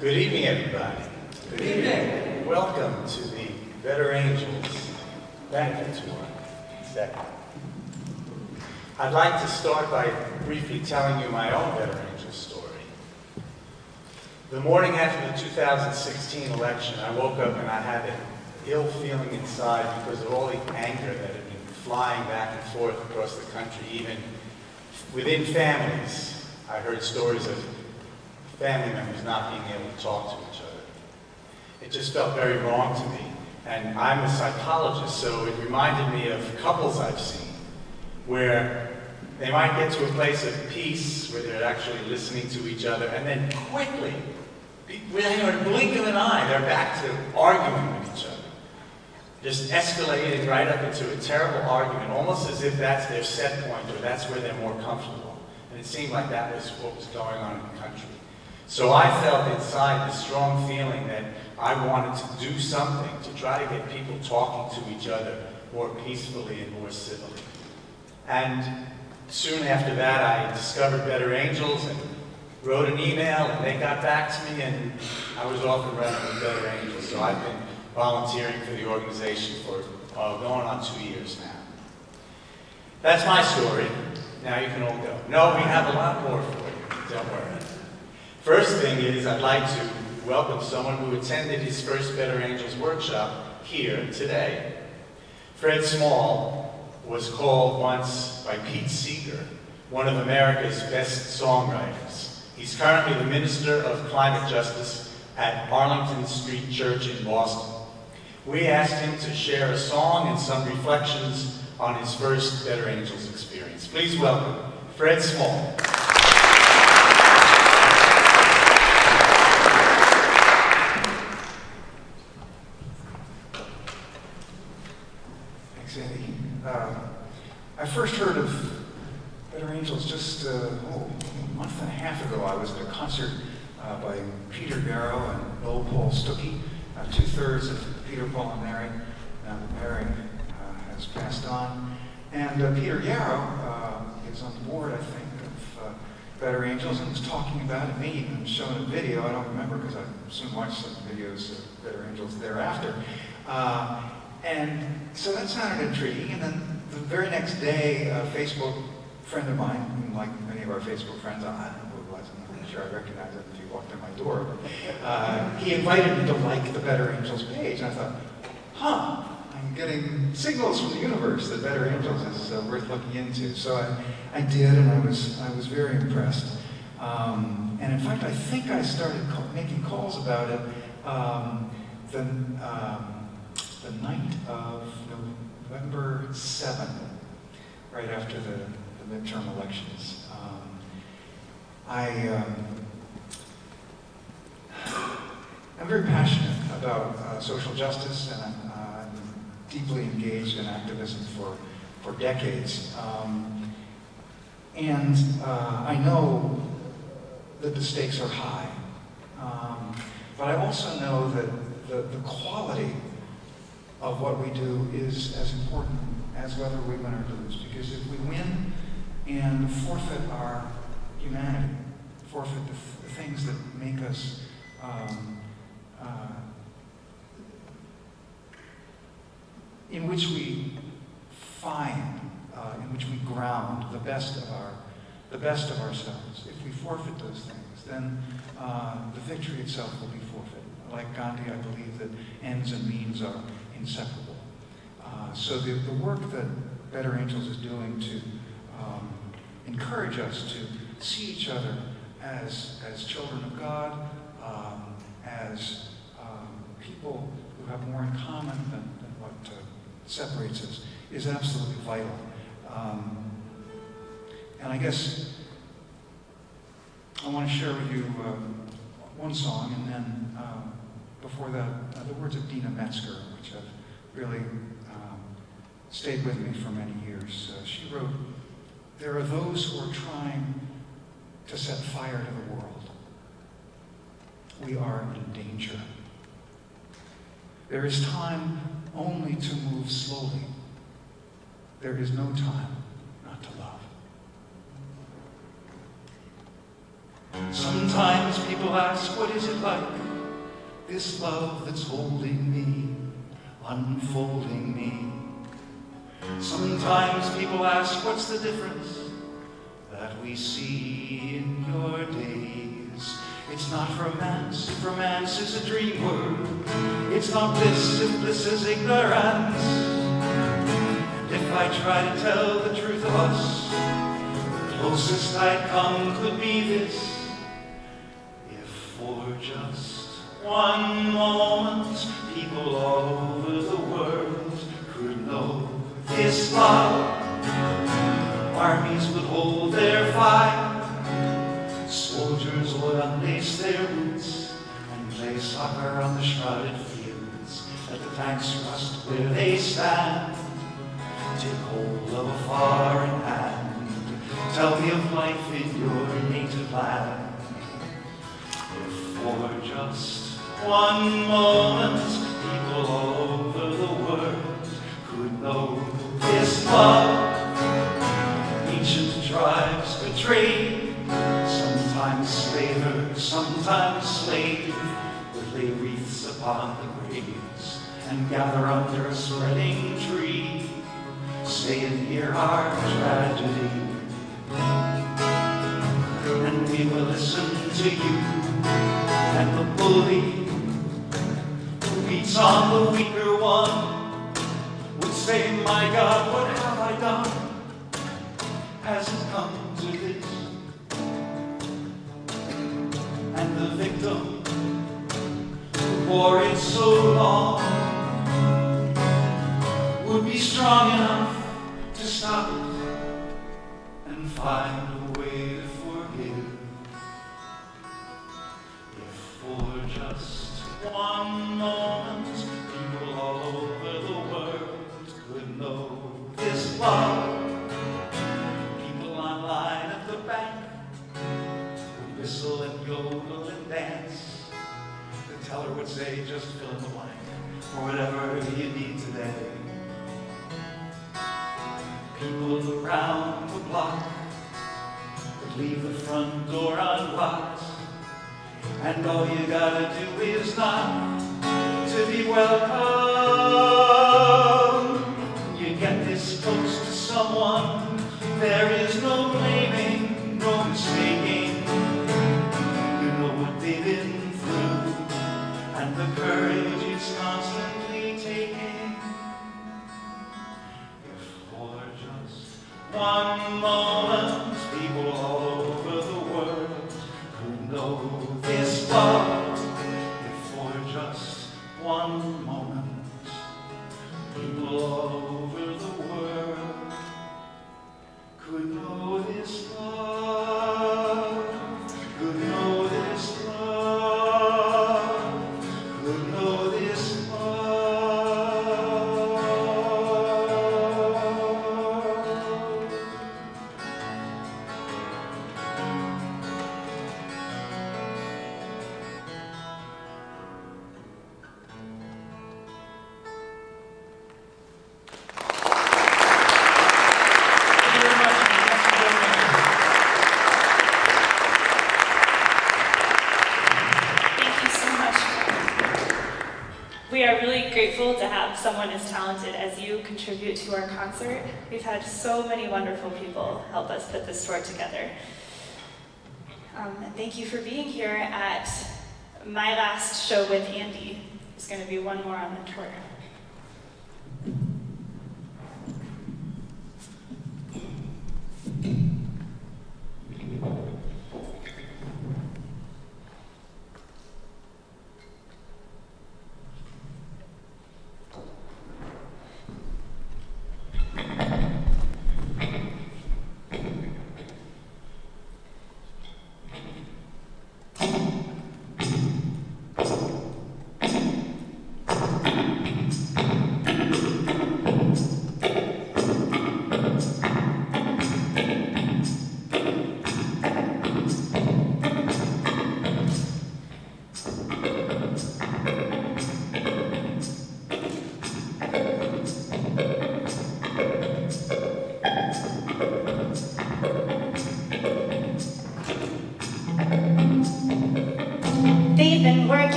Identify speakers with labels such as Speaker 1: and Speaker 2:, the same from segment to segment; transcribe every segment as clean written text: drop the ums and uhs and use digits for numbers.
Speaker 1: Good evening, everybody. Good evening. Welcome to the Better Angels benefit tour. Second. I'd like to start by briefly telling you my own Better Angels story. The morning after the 2016 election, I woke up and I had an ill feeling inside because of all the anger that had been flying back and forth across the country, even within families. I heard stories of family members not being able to talk to each other. It just felt very wrong to me. And I'm a psychologist, so it reminded me of couples I've seen where they might get to a place of peace where they're actually listening to each other, and then quickly, within a blink of an eye, they're back to arguing with each other. Just escalating right up into a terrible argument, almost as if that's their set point or that's where they're more comfortable. And it seemed like that was what was going on in the country. So I felt inside this strong feeling that I wanted to do something to try to get people talking to each other more peacefully and more civilly. And soon after that, I discovered Better Angels and wrote an email, and they got back to me, and I was off and running with Better Angels. So I've been volunteering for the organization for going on 2 years now. That's my story. Now you can all go. No, we have a lot more for you. Don't worry. First thing is, I'd like to welcome someone who attended his first Better Angels workshop here today. Fred Small was called once by Pete Seeger one of America's best songwriters. He's currently the Minister of Climate Justice at Arlington Street Church in Boston. We asked him to share a song and some reflections on his first Better Angels experience. Please welcome Fred Small.
Speaker 2: I first heard of Better Angels just a month and a half ago. I was at a concert by Peter Garrow and Noel Paul Stuckey, 2/3 of Peter, Paul, and Mary. Now that Mary has passed on. And Peter Garrow is on the board, I think, of Better Angels, and was talking about it. Me, and showing a video. I don't remember because I soon watched some videos of Better Angels thereafter. And so that sounded intriguing. And then the very next day, a Facebook friend of mine, like many of our Facebook friends, I don't know who it was, I'm not sure I recognize him if he walked in my door, but he invited me to like the Better Angels page. And I thought, I'm getting signals from the universe that Better Angels is worth looking into. So I did, and I was very impressed. And in fact, I think I started making calls about it the night of November 7th, right after the midterm elections. I'm very passionate about social justice, and I'm deeply engaged in activism for decades. And I know that the stakes are high, but I also know that the quality of what we do is as important as whether we win or lose. Because if we win and forfeit our humanity, forfeit the things that make us in which we find, in which we ground the best of ourselves. If we forfeit those things, then the victory itself will be forfeit. Like Gandhi, I believe that ends and means are inseparable. So the work that Better Angels is doing to encourage us to see each other as children of God, as people who have more in common than what separates us, is absolutely vital. And I guess I want to share with you one song, and then before that, the words of Dina Metzger, which have really stayed with me for many years. She wrote, "There are those who are trying to set fire to the world. We are in danger. There is time only to move slowly. There is no time not to love." Sometimes people ask, what is it like? This love that's holding me, unfolding me. Sometimes people ask, what's the difference that we see in your days? It's not romance, if romance is a dream word. It's not bliss, if bliss is ignorance. And if I try to tell the truth of us, the closest I'd come could be this. If for just one moment, people all over the world could know this love, armies would hold their fire, soldiers would unlace their boots and play soccer on the shrouded fields. Let the tanks rust where they stand, take hold of a foreign hand, tell me of life in your native land. If for just one moment, people all over the world could know this love, ancient tribes betrayed, sometimes slaver, sometimes slave, would lay wreaths upon the graves and gather under a spreading tree, stay and hear our tragedy. And we will listen to you and the bully who beats on the weaker one would say, my God, what have I done? Has it come to this? And the victim who bore it so long would be strong enough to stop it and find a way to forgive. If for just one moment, people all over the world could know this love, people online at the bank would whistle and yodel and dance. The teller would say, just fill in the blank, or whatever you need today. People around the block would leave the front door unlocked, and all you gotta do is knock to be welcome. You get this close to someone, there is no blaming, no mistaking. You know what they've been through, and the courage is constantly taking. If for just one moment, people all over the world could know this love. If for just one moment, people all over the world could know this love, could know this love, could know this love.
Speaker 3: We are really grateful to have someone as talented as you contribute to our concert. We've had so many wonderful people help us put this tour together. And thank you for being here at my last show with Andy. There's going to be one more on the tour.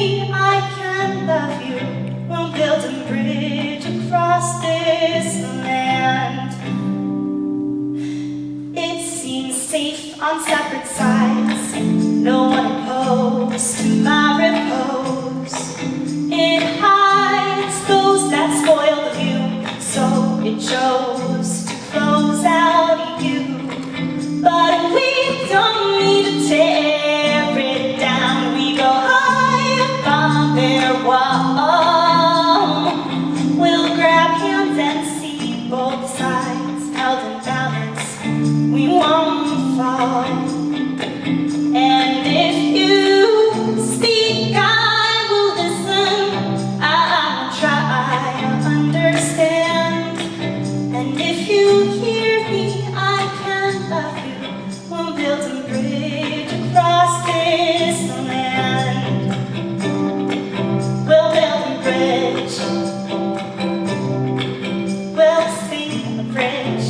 Speaker 3: me, I can love you. We'll build a bridge across this land. It seems safe on separate sides, no one opposed to my repose. It hides those that spoil the view, so it chose to close out you. But we don't need to tear it down, we go high upon their wall. We'll grab hands and see both sides held in balance, we won't fall. And if you speak, I will listen, I will try to understand. And if you hear me, I can love you. We'll build a bridge across this land. We'll build a bridge. We'll sing a bridge.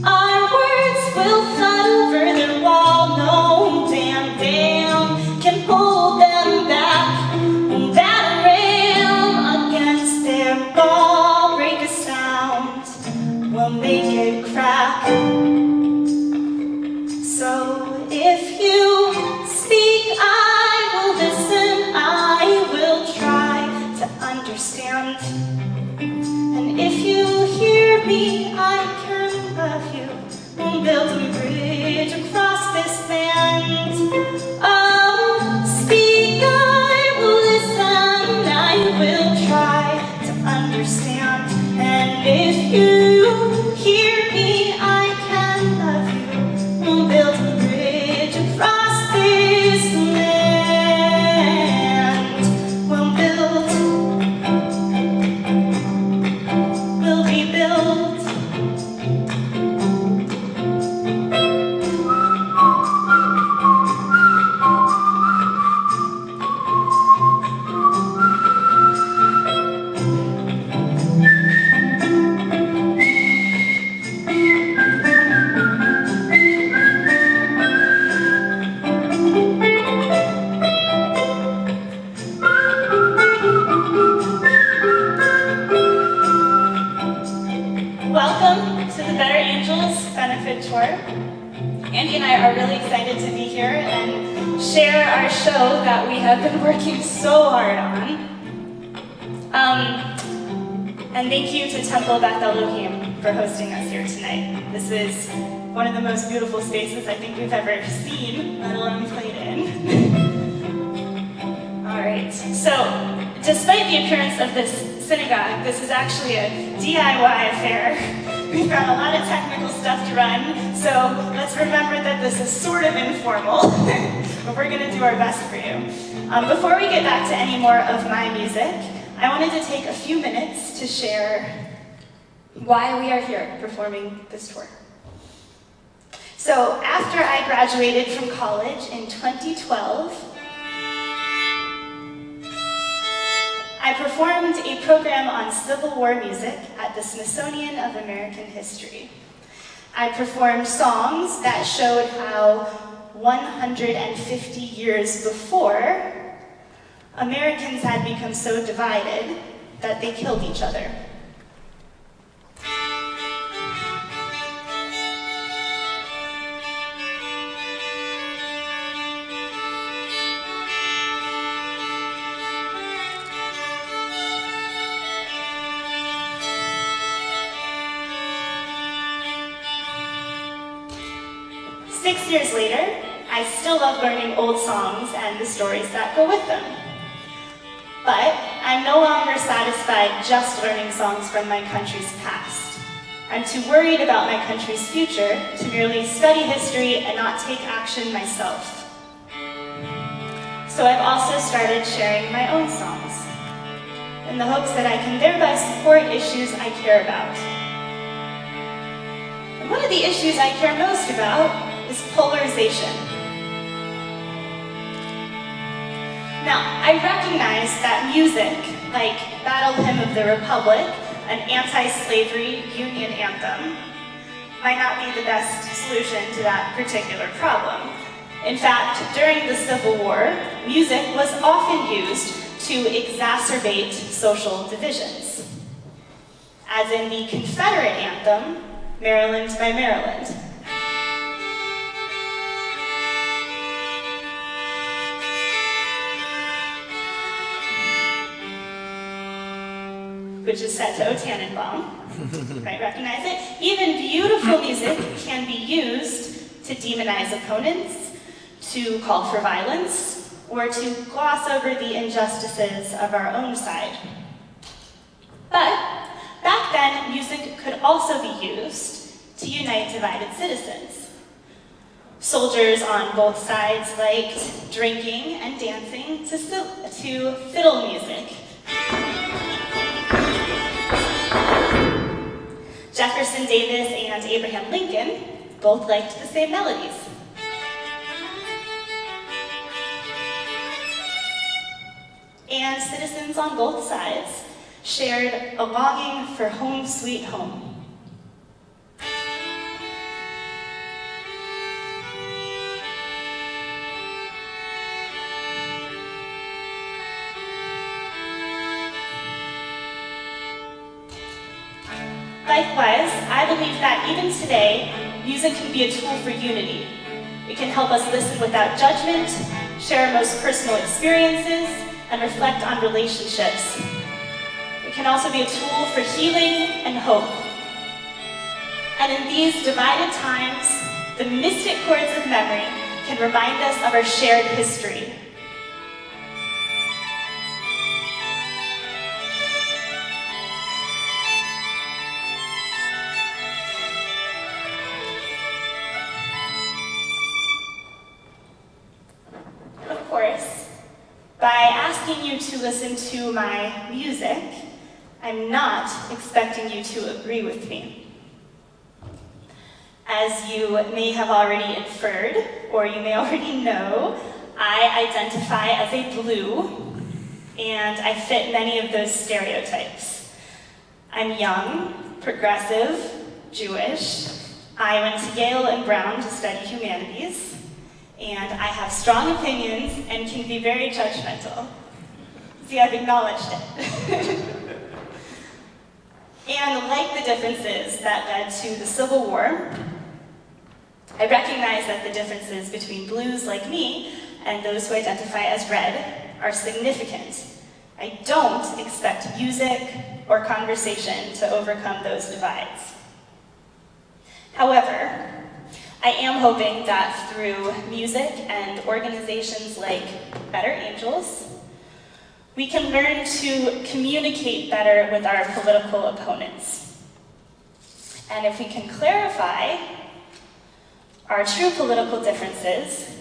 Speaker 3: Our words will flood over their wall. No dam can hold them back. We'll batter ram against their ball, break a sound. We'll make it crack. So if you speak, I will listen, I will try to understand. And if you hear me, I can love you. We'll build a bridge across this land. Speak, I will listen, I will try to understand. And if you hear me, I can love you. We'll build a bridge across this land. We'll be built. Welcome to the Better Angels Benefit Tour. Andy and I are really excited to be here and share our show that we have been working so hard on. And thank you to Temple Beth Elohim for hosting us here tonight. This is one of the most beautiful spaces I think we've ever seen, let alone played in. All right, so despite the appearance of this synagogue, this is actually a DIY affair. We've got a lot of technical stuff to run, so let's remember that this is sort of informal, but we're gonna do our best for you. Before we get back to any more of my music, I wanted to take a few minutes to share why we are here performing this tour. So after I graduated from college in 2012, I performed a program on Civil War music at the Smithsonian of American History. I performed songs that showed how 150 years before, Americans had become so divided that they killed each other. Six years later, I still love learning old songs and the stories that go with them. But I'm no longer satisfied just learning songs from my country's past. I'm too worried about my country's future to merely study history and not take action myself. So I've also started sharing my own songs, in the hopes that I can thereby support issues I care about. And one of the issues I care most about is polarization. Now, I recognize that music, like Battle Hymn of the Republic, an anti-slavery union anthem, might not be the best solution to that particular problem. In fact, during the Civil War, music was often used to exacerbate social divisions, as in the Confederate anthem, Maryland by Maryland. Which is set to O Tannenbaum. You might recognize it. Even beautiful music can be used to demonize opponents, to call for violence, or to gloss over the injustices of our own side. But back then, music could also be used to unite divided citizens. Soldiers on both sides liked drinking and dancing to fiddle music. Jefferson Davis and Abraham Lincoln both liked the same melodies. And citizens on both sides shared a longing for home sweet home. Likewise, I believe that even today, music can be a tool for unity. It can help us listen without judgment, share our most personal experiences, and reflect on relationships. It can also be a tool for healing and hope. And in these divided times, the mystic chords of memory can remind us of our shared history. Of course, by asking you to listen to my music, I'm not expecting you to agree with me. As you may have already inferred, or you may already know, I identify as a blue, and I fit many of those stereotypes. I'm young, progressive, Jewish. I went to Yale and Brown to study humanities. And I have strong opinions and can be very judgmental. See, I've acknowledged it. And like the differences that led to the Civil War, I recognize that the differences between blues like me and those who identify as red are significant. I don't expect music or conversation to overcome those divides. However, I am hoping that through music and organizations like Better Angels, we can learn to communicate better with our political opponents. And if we can clarify our true political differences,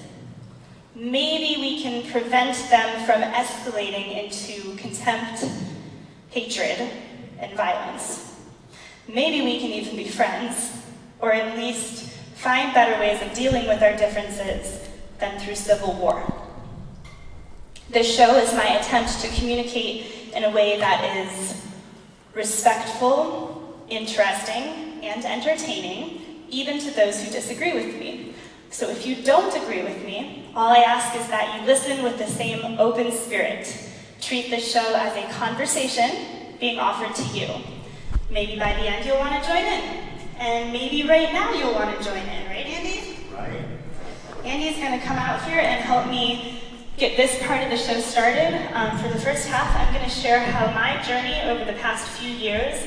Speaker 3: maybe we can prevent them from escalating into contempt, hatred, and violence. Maybe we can even be friends, or at least find better ways of dealing with our differences than through civil war. This show is my attempt to communicate in a way that is respectful, interesting, and entertaining, even to those who disagree with me. So if you don't agree with me, all I ask is that you listen with the same open spirit. Treat this show as a conversation being offered to you. Maybe by the end you'll want to join in. And maybe right now you'll want to join in, right, Andy?
Speaker 1: Right.
Speaker 3: Andy's going to come out here and help me get this part of the show started. For the first half, I'm going to share how my journey over the past few years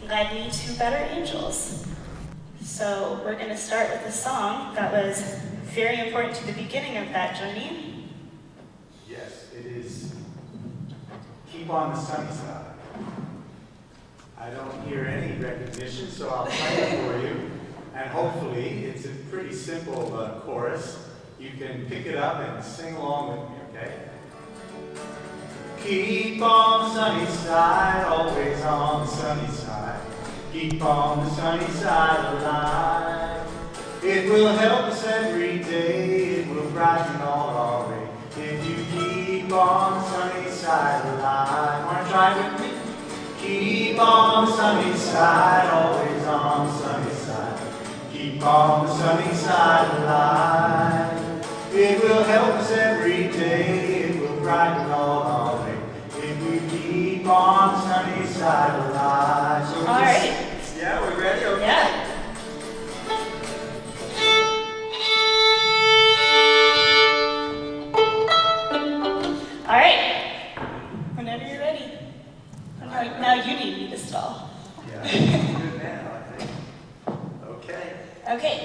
Speaker 3: led me to Better Angels. So we're going to start with a song that was very important to the beginning of that journey.
Speaker 1: Yes, it is. Keep on the sunny side. I don't hear any recognition, so I'll play it for you. And hopefully, it's a pretty simple chorus. You can pick it up and sing along with me, okay? Keep on the sunny side, always on the sunny side. Keep on the sunny side alive. It will help us every day, it will brighten all our way. If you keep on the sunny side alive. Wanna try with me? Keep on the sunny side, always on the sunny side. Keep on the sunny side alive. It will help us every day. It will brighten all our way. If we keep on sunny side of life. So
Speaker 3: All right.
Speaker 1: Yeah, we ready? Okay.
Speaker 3: Yeah. All right. Whenever you're ready. Now you need me to stall.
Speaker 1: Yeah, good now, I think. Okay.
Speaker 3: Okay.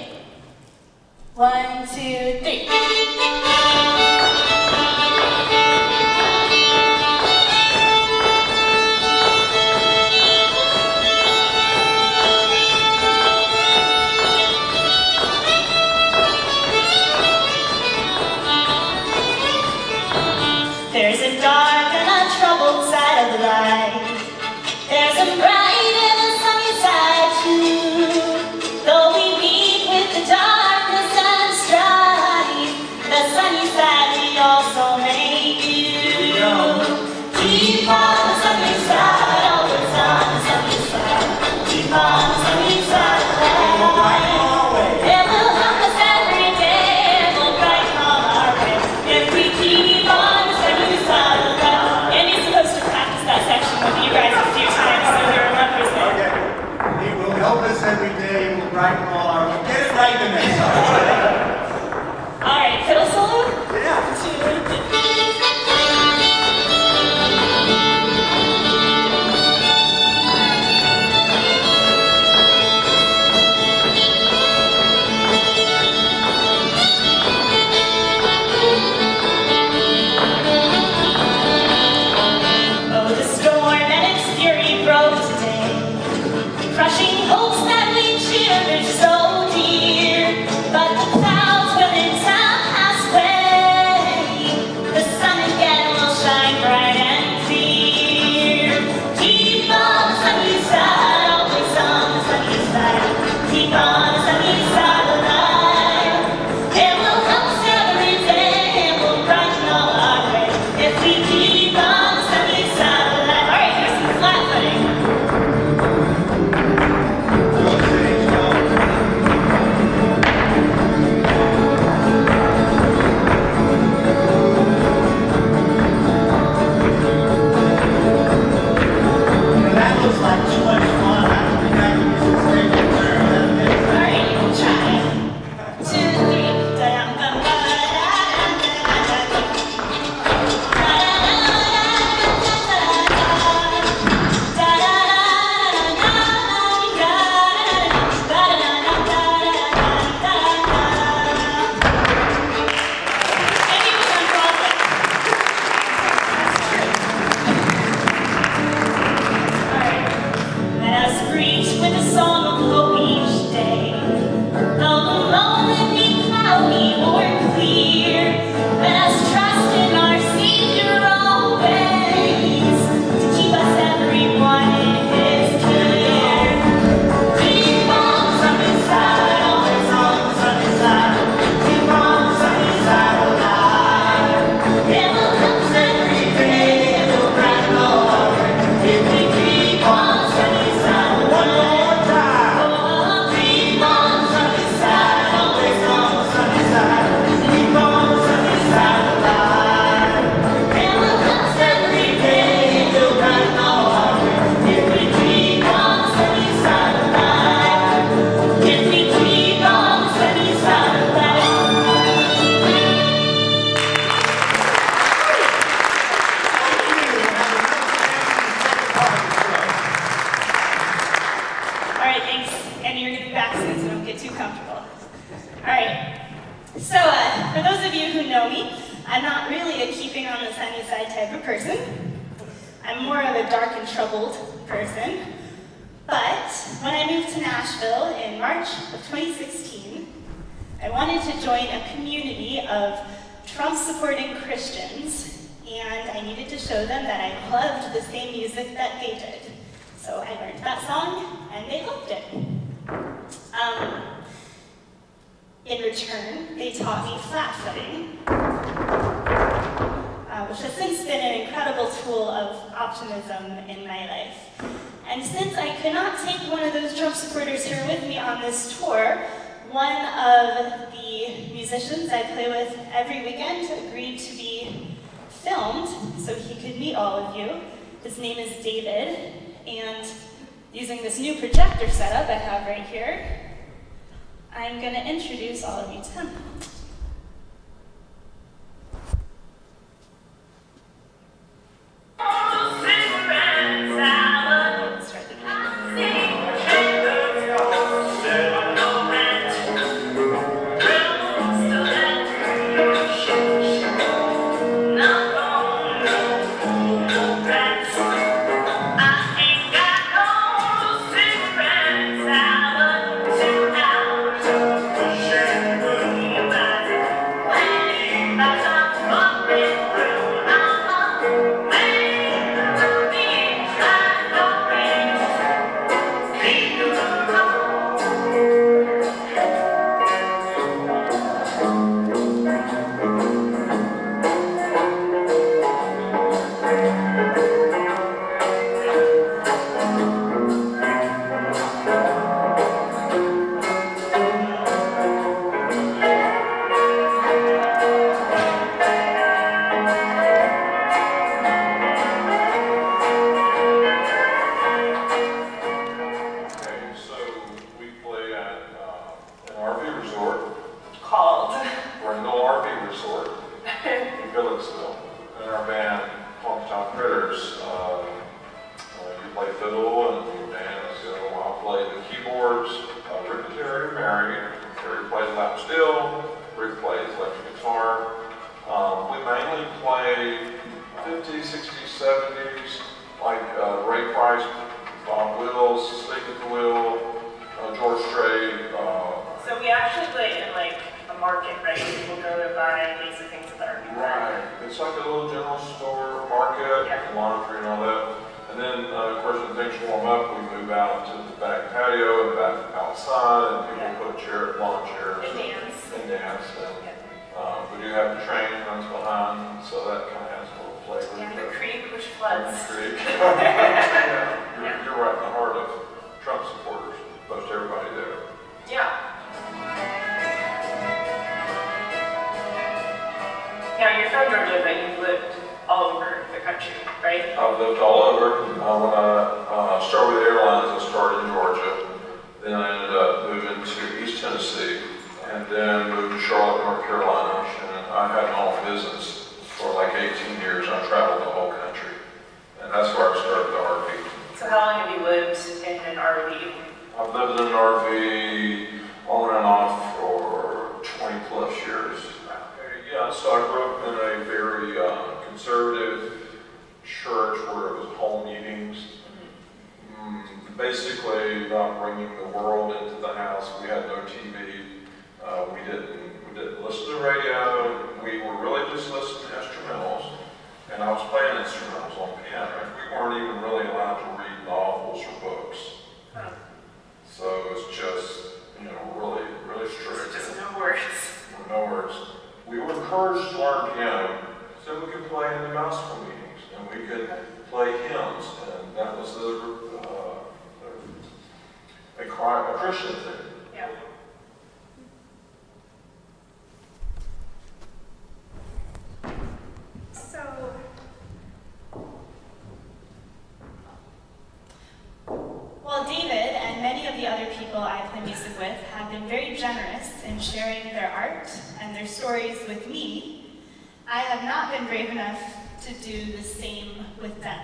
Speaker 3: 1, 2, 3. There's a dark and a troubled side of life. There's a bright and a sunny side too. Though we meet with the darkness and strife, the sunny side we also make do. Keep on the sunny side, always on the sunny side. Keep on the sunny side of life. It will help us every day. It will brighten all our way if we keep on the sunny side of life. Andy's supposed to practice that section with you guys a few times so he remembers it.
Speaker 1: Okay. It will help us every day. It will brighten all our way. Get it right the next time.
Speaker 3: All right, fiddle solo?
Speaker 1: Yeah.
Speaker 3: 2, 3. Oh, the storm and its fury broke today, crushing hopes that we cherished so dear. But the clouds within town pass away, the sun again will shine bright and clear. Keep on the sunny side, always on the sunny side. Keep on the sunny side of life. It will help us every day, it will brighten all our way if we keep on the sunny side of life. All right, here's some flat footing.
Speaker 1: That looks like too much fun. I don't think I can use this thing to learn that thing.
Speaker 3: All right, try. 2, 3. Andy was on Broadway. Alright. Let us greet with a song of hope each day. Though the moment be cloudy or clear, let us trust in our Savior always to keep us everyone in His care. Keep on the sunny side, always on the sunny side. Keep on the sunny side of life. It will help us every day. It will brighten all our way if we keep on the sunny side of life. Oh, keep on the sunny side, always on the sunny side. Keep on the sunny side of life. It will help us every day. It will brighten all our way if we keep on the sunny side of life. If we keep on the sunny side of life. All right, thanks. And you're going to be back soon, so don't get too comfortable. All right. So, for those of you who know me, I'm not really a keeping on the sunny side type of person. I'm more of a dark and troubled person. But when I moved to Nashville in March of 2016, I wanted to join a community of Trump-supporting Christians, and I needed to show them that I loved the same music that they did. So I learned that song, and they loved it. In return, they taught me flat footing, which has since been an incredible tool of optimism in my life. And since I could not take one of those Trump supporters here with me on this tour, one of the musicians musicians I play with every weekend agreed to be filmed so he could meet all of you. His name is David, and using this new projector setup I have right here, I'm going to introduce all of you to him. While David and many of the other people I play music with have been very generous in sharing their art and their stories with me, I have not been brave enough to do the same with them.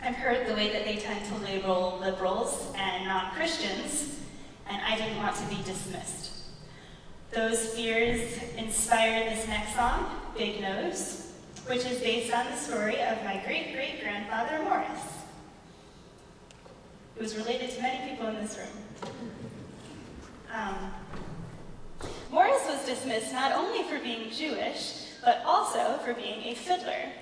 Speaker 3: I've heard the way that they tend to label liberals and non-Christians, and I didn't want to be dismissed. Those fears inspired this next song, Big Nose, which is based on the story of my great-great-grandfather Morris. It was related to many people in this room. Morris was dismissed not only for being Jewish, but also for being a fiddler.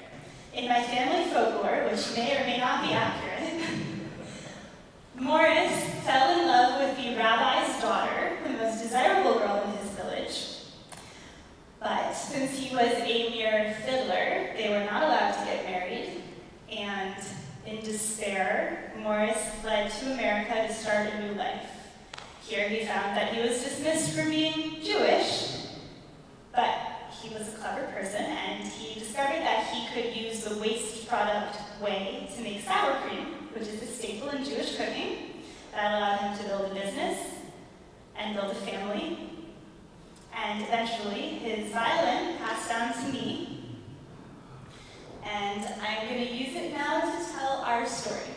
Speaker 3: In my family folklore, which may or may not be accurate, Morris fell in love with the rabbi's daughter, the most desirable girl in his village. But since he was a mere fiddler, they were not allowed to get married, and in despair, Morris fled to America to start a new life. Here he found that he was dismissed for being Jewish, he was a clever person, and he discovered that he could use the waste product whey to make sour cream, which is a staple in Jewish cooking. That allowed him to build a business and build a family. And eventually, his violin passed down to me. And I'm going to use it now to tell our story.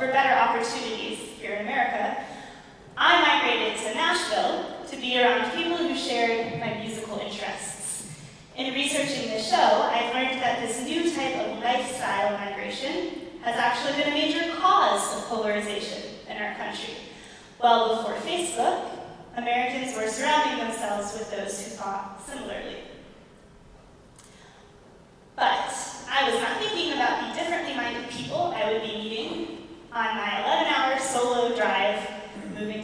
Speaker 4: for better opportunities here in America, I migrated to Nashville to be around people who shared my musical interests. In researching the show, I've learned that this new type of lifestyle migration has actually been a major cause of polarization in our country. Well before Facebook, Americans were surrounding themselves with those who thought similarly. But I was not thinking about the differently minded people I would be meeting on my 11-hour solo drive moving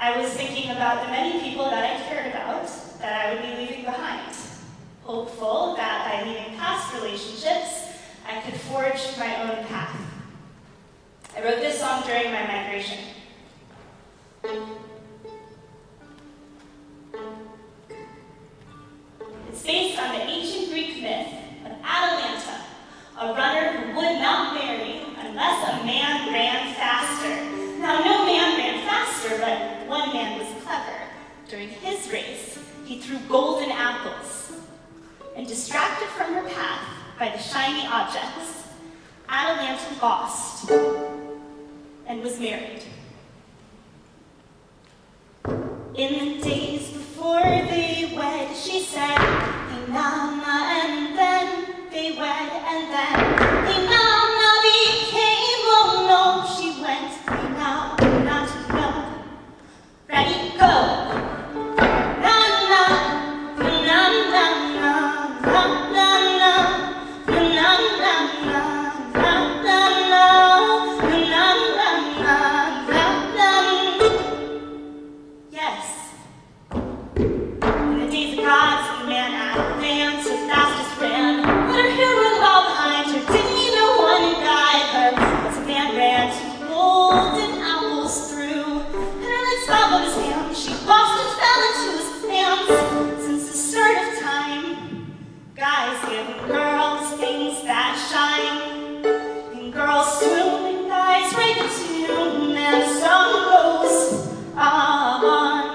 Speaker 4: I was thinking about the many people that I cared about that I would be leaving behind, hopeful that by leaving past relationships, I could forge my own path. I wrote this song during my migration. It's based on the ancient Greek myth of Atalanta, a runner who would not marry unless a man ran faster. Now, no man ran faster, but one man was clever. During his race, he threw golden apples, and distracted from her path by the shiny objects, Atalanta lost and was married. In the days before they wed, she said, "Hey, Nana," and then they wed, and then, "Hey, Nana," became, "Oh no," she went, "Hey, now, not no." Ready, go. Nana, na na na na na na na na na na na na na. Yes. In the days of gods, the man Atalanta so fastest ran. Let her hair run all behind her, didn't need no one to guide her. But the man ran two golden apples through, and her legs fell on his hand. She lost and fell into his hands. Since the start of time, guys give girls things that shine, and girls swoon, and guys write the tune, and the song goes on.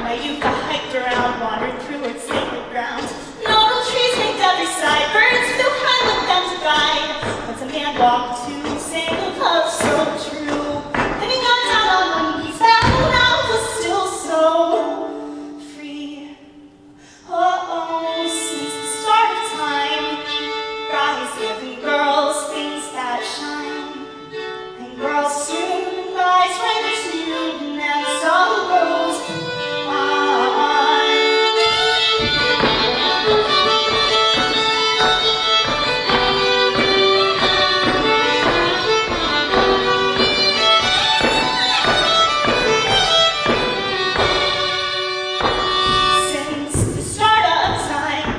Speaker 4: My youth I hiked around, wandered through its sacred ground. Noble trees raked every side, birds flew high with them to guide. Once a man walked to sang of love so true, and he got down on one knee, found out was still so free. Oh, since the start of time, guys giving girls things that shine, and girls soon, guys write their tune, and the song goes on. Since the start of time,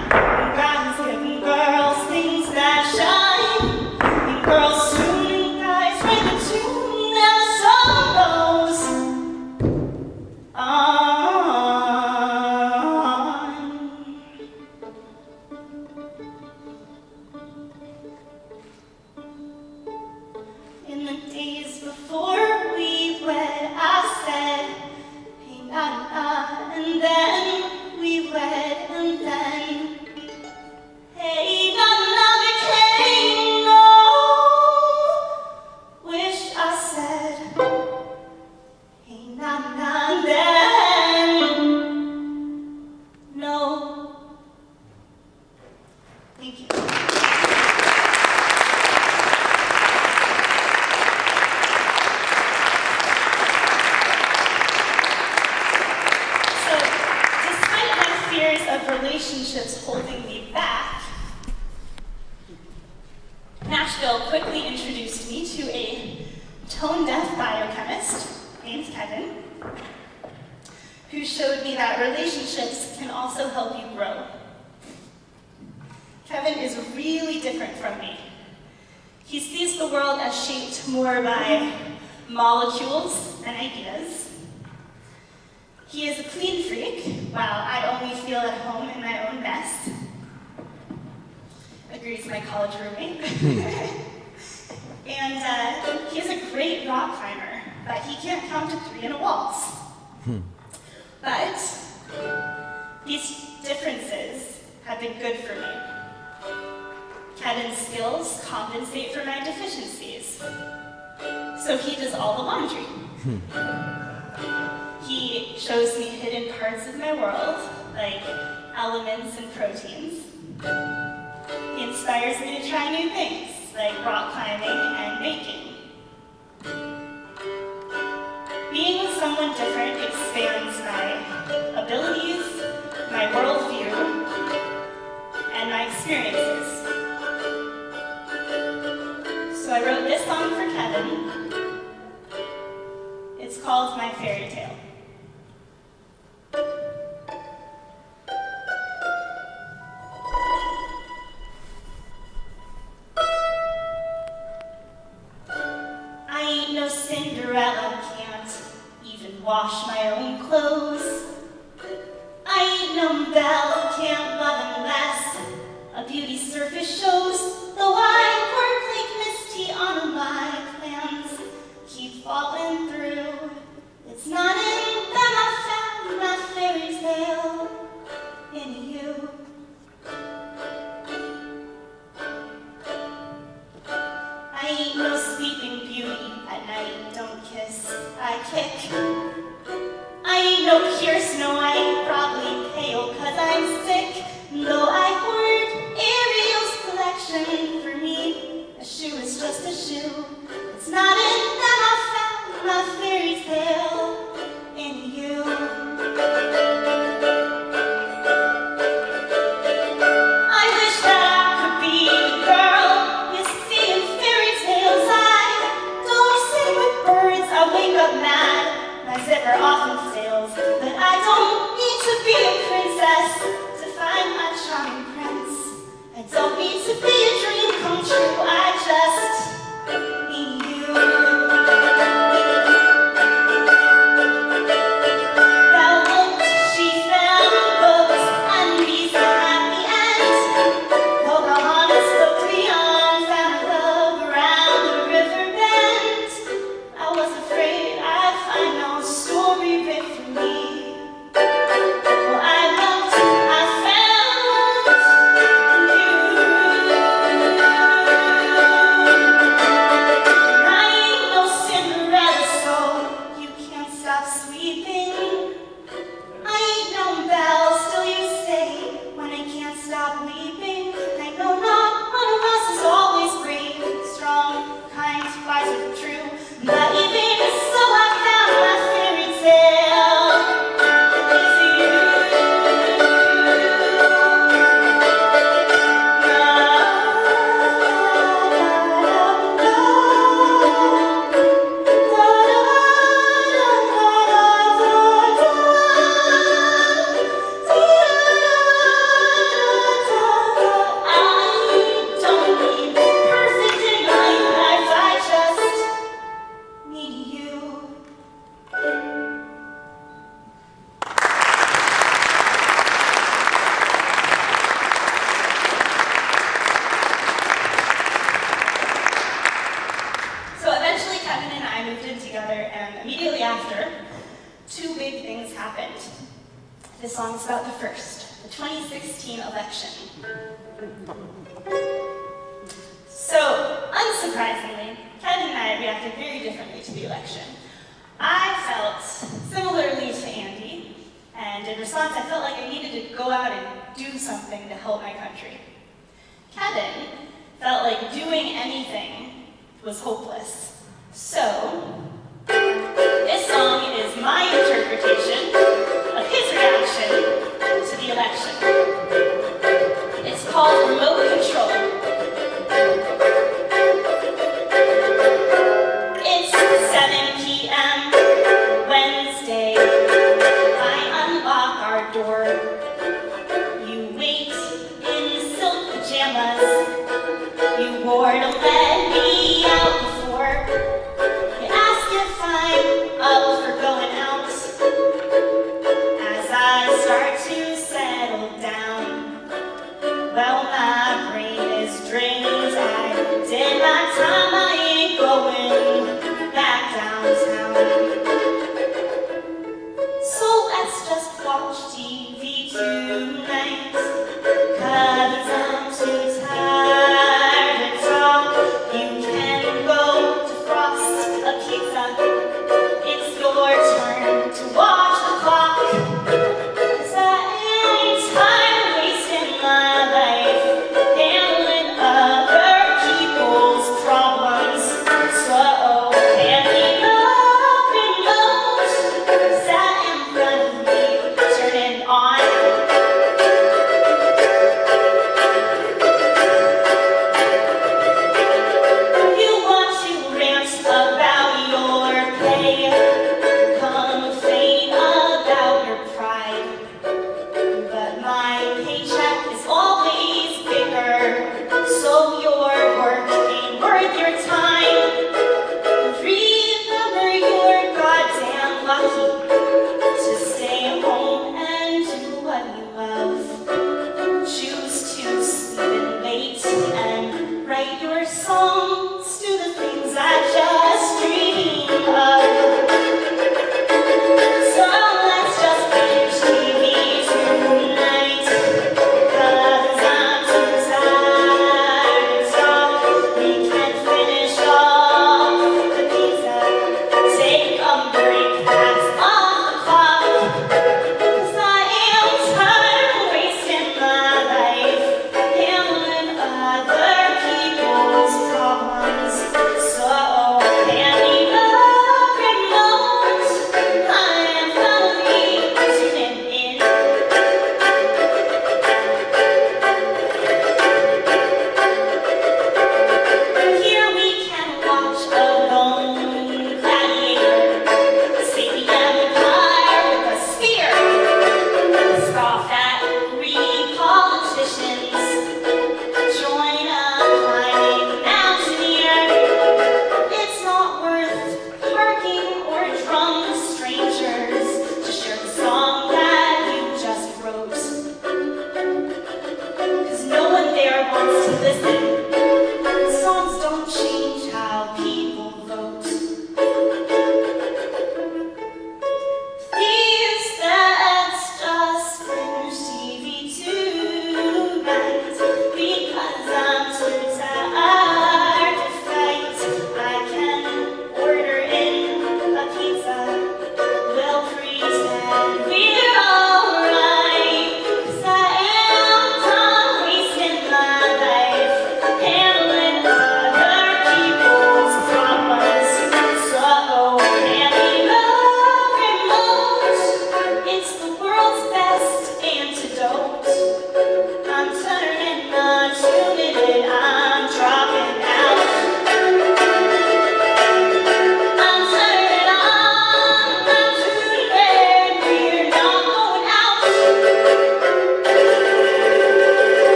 Speaker 4: guys giving girls things that shine, and girls soon, guys write the tune, and the song goes on. In the days before we wed, I said, "Hey, Nana," and then we wed, and then, "Hey, Nana," became, "No." Wish I said, "Hey, Nana," and then, "No." Thank you. So, despite my fears of relationships holding me back, Nashville quickly introduced me to a tone-deaf biochemist named Kevin, who showed me that relationships can also help you grow. Kevin is really different from me. He sees the world as shaped more by molecules than ideas. He is a clean freak, while I only feel at home in my own mess. Agrees my college roommate. And he's a great rock climber, but he can't count to 3 in a waltz. But these differences have been good for me. Kevin's skills compensate for my deficiencies. So he does all the laundry. He shows me hidden parts of my world, like elements and proteins. He inspires me to try new things, like rock climbing and baking. Being with someone different expands my abilities, my worldview, and my experiences. So I wrote this song for Kevin. It's called My Fairy Tale. I ain't no Cinderella, can't even wash my own clothes. I ain't no Belle, can't love unless a beauty surface shows. Though I work like Misty on my plans, keep falling through. It's not in them I found my fairy tale in you. I ain't no sleeping beauty at night, don't kiss, I kick. I ain't no Pierce, no, I ain't probably pale, 'cause I'm sick. Though I hoard Ariel's collection, for me, a shoe is just a shoe. It's not in them I found my fairy tale in you. I wish that I could be the girl you see in fairy tales. I don't sing with birds, I wake up mad, my zipper often fails. But I don't need to be a princess to find my charming prince. I don't need to be a dream come true, I just need you. Belle looked, she found books and beasts at the end. Pocahontas looked beyond, found love around the river bend. I was afraid I'd find no story writ for me. Well, I looked, I found you. I ain't no Cinderella, so you can't stop sweeping. I ain't no Belle, still you stay when I can't stop weeping. I know not one of us is always brave, strong, kind, wise, or true. But even so, I found my fairy tale with you. I don't need perfect in my life, I just need you. So eventually Kevin and I moved in together, and immediately after, two big things happened. This song is about the first, the 2016 election. So, unsurprisingly, Kevin and I reacted very differently to the election. I felt similarly to Andy, and in response I felt like I needed to go out and do something to help my country. Kevin felt like doing anything was hopeless. So, this song is my interpretation of his reaction to the election. It's called Remote Control. It's 7 p.m. Wednesday. I unlock our door. You wait in silk pajamas. You wore to let me out before. You ask if I'm up for going out. As I start to settle down, well, my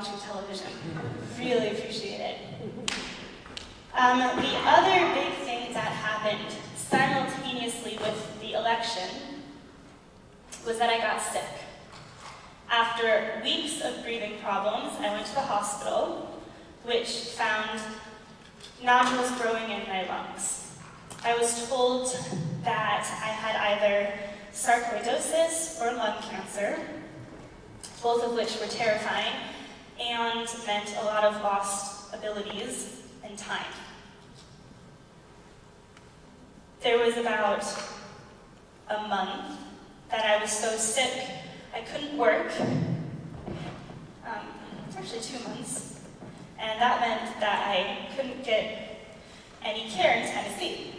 Speaker 4: watching television. Really appreciate it. The other big thing that happened simultaneously with the election was that I got sick. After weeks of breathing problems, I went to the hospital, which found nodules growing in my lungs. I was told that I had either sarcoidosis or lung cancer, both of which were terrifying and meant a lot of lost abilities and time. There was about a month that I was so sick I couldn't work, actually 2 months, and that meant that I couldn't get any care in Tennessee.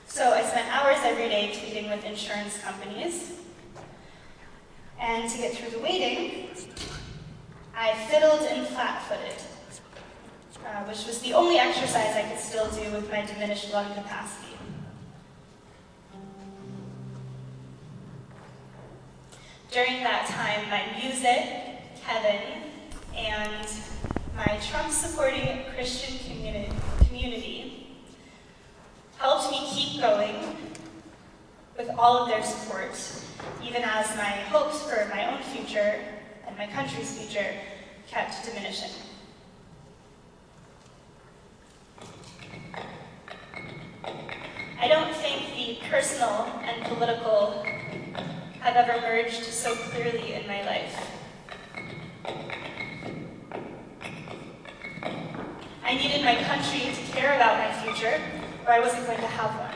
Speaker 4: So I spent hours every day pleading with insurance companies, and to get through the waiting, I fiddled and flat-footed, which was the only exercise I could still do with my diminished lung capacity. During that time, my music, Kevin, and my Trump-supporting Christian community helped me keep going with all of their support, even as my hopes for my own future and my country's future kept diminishing. I don't think the personal and political have ever merged so clearly in my life. I needed my country to care about my future, or I wasn't going to have one.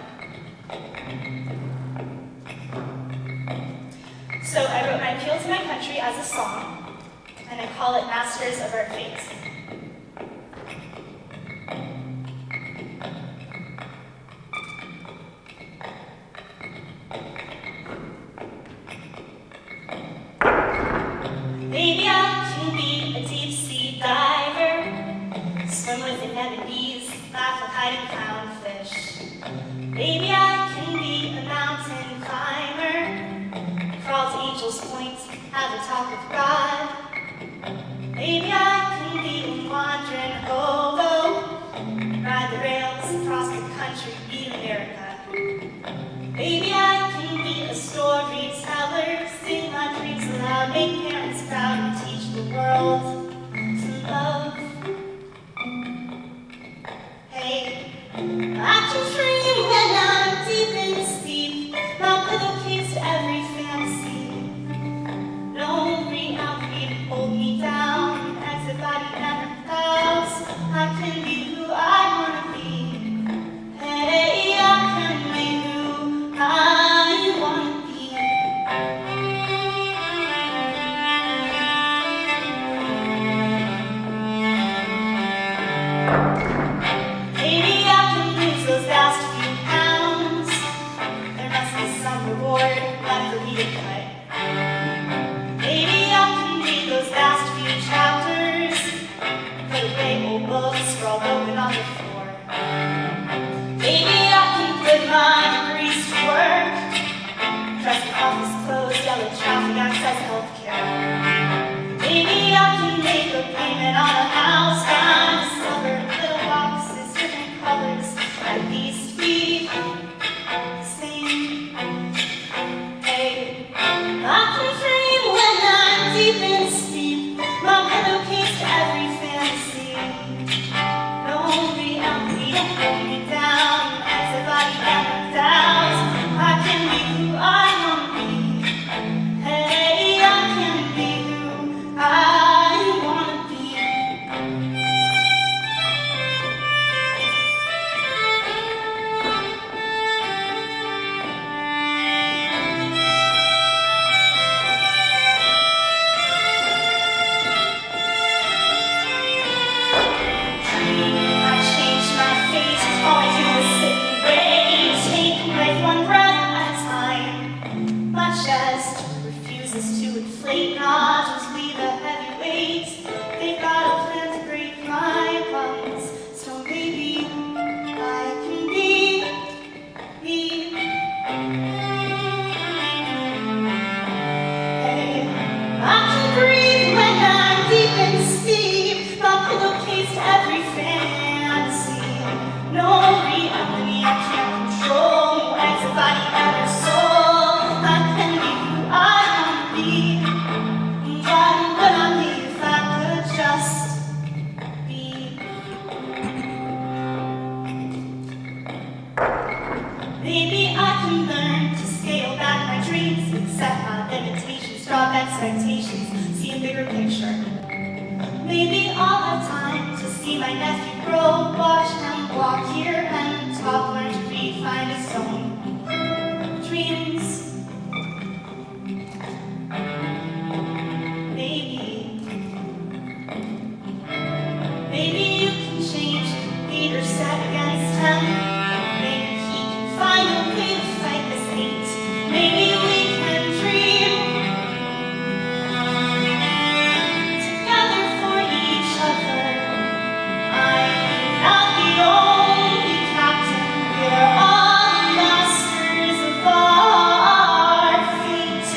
Speaker 4: So I wrote my appeal to my country as a song, and I call it Masters of Our Fate. Maybe I can be a deep-sea diver, swim with anemones, laugh with hiding clownfish. Maybe I can be a mountain climber, crawl to Angel's Point, have a talk with God. Maybe I can be a wandering hobo, ride the rails across the country, beat America. Maybe I can be a storyteller, sing my dreams aloud, make parents proud, and teach the world to love. Hey, I can dream when I'm deep in sleep, my pillowcase to every fantasy. No reality hold me down, as a body never bows. I can be who I wanna be. Hey, I can be who I wanna be. Maybe I can learn to scale back my dreams, accept my limitations, drop expectations, see a bigger picture. Maybe I'll have time to see my nephew grow, watch him walk here and talk, learn to read, find his own dreams. Maybe you can change leaders set against him. Maybe he can find a way to fight this hate. Maybe we can dream together for each other. I'm not the only captain. We're all masters of our fate.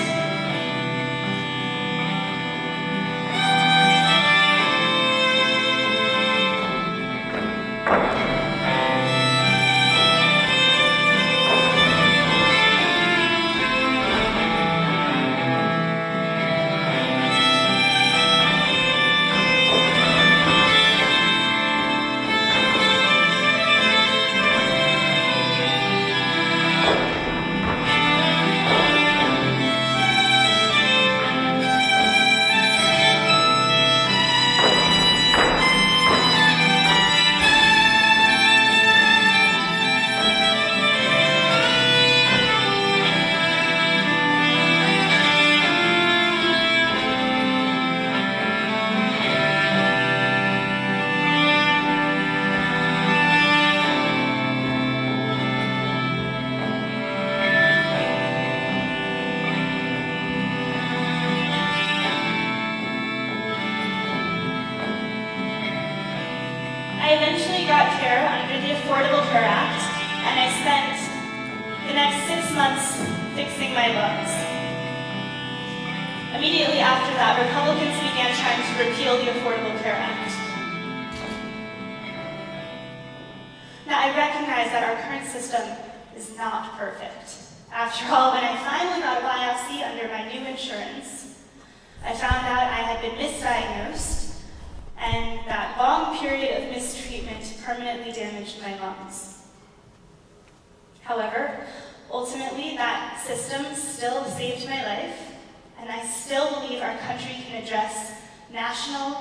Speaker 4: I eventually got care under the Affordable Care Act, and I spent the next 6 months fixing my lungs. Immediately after that, Republicans began trying to repeal the Affordable Care Act. Now, I recognize that our current system is not perfect. After all, when I finally got a biopsy under my new insurance, I found out I had been misdiagnosed, and that long period of mistreatment permanently damaged my lungs. However, ultimately, that system still saved my life, and I still believe our country can address national,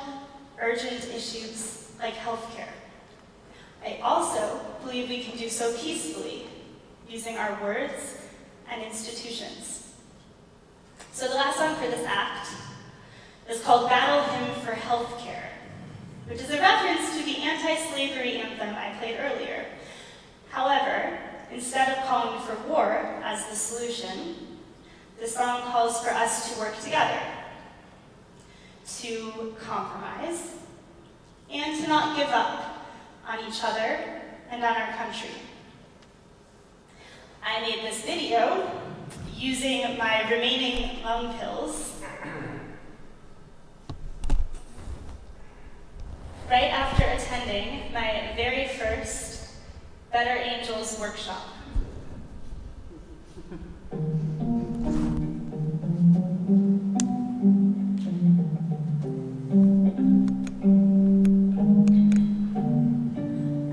Speaker 4: urgent issues like healthcare. I also believe we can do so peacefully, using our words and institutions. So the last song for this act is called Battle Hymn for Healthcare, which is a reference to the anti-slavery anthem I played earlier. However, instead of calling for war as the solution, the song calls for us to work together, to compromise, and to not give up on each other and on our country. I made this video using my remaining lung pills right after attending my very first Better Angels workshop.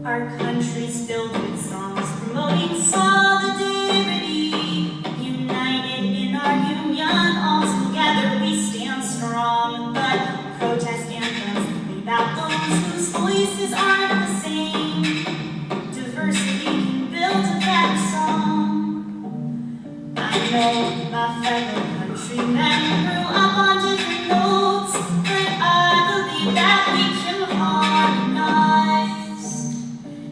Speaker 4: Our country's filled with songs promoting solidarity. United in our union, all together we stand strong. But protest anthems about those whose voices aren't the same. Diversity can build a better song. I know my fellow countrymen grew up on different notes, but I believe that we can harmonize.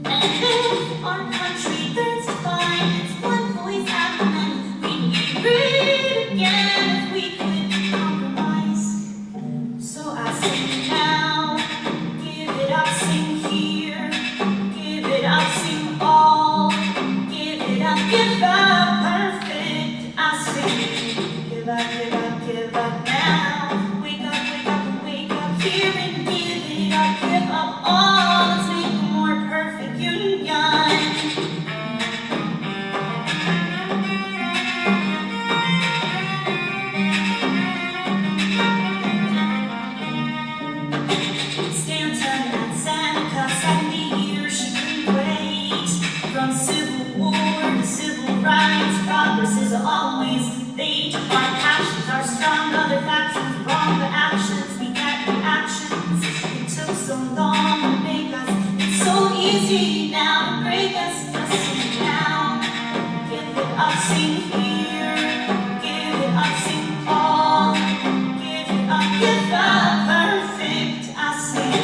Speaker 4: And if our country learns to find its one voice at the end, we'd be great again if we could compromise. So I sing now, give it up, sing here, give it up, sing all, give it up, give up, perfect. I sing, give up now, wake up here and give up all. Let's make a more perfect union. Stanton and Seneca, 70 years she couldn't wait. From Civil war to civil rights, progress is always late. Our passions are strong, other factions wrong, but actions beget reactions. It took so long to make us, it's so easy now to break us. Just sing down, give it up, sing here, give it up, sing all, give it up, perfect. I say,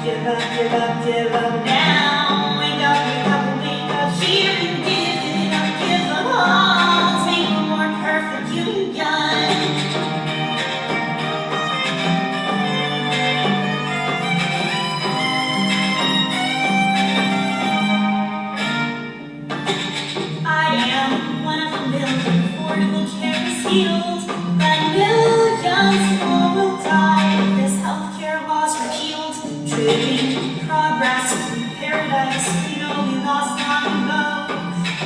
Speaker 4: give up, give up, give up now. Wake up, wake up, wake up here and give it up, give up all. Let's make a more perfect union. I am one of a million affordable care is healed, but millions more will die if this healthcare law's repealed. Trading progress in paradise, we know we lost long ago.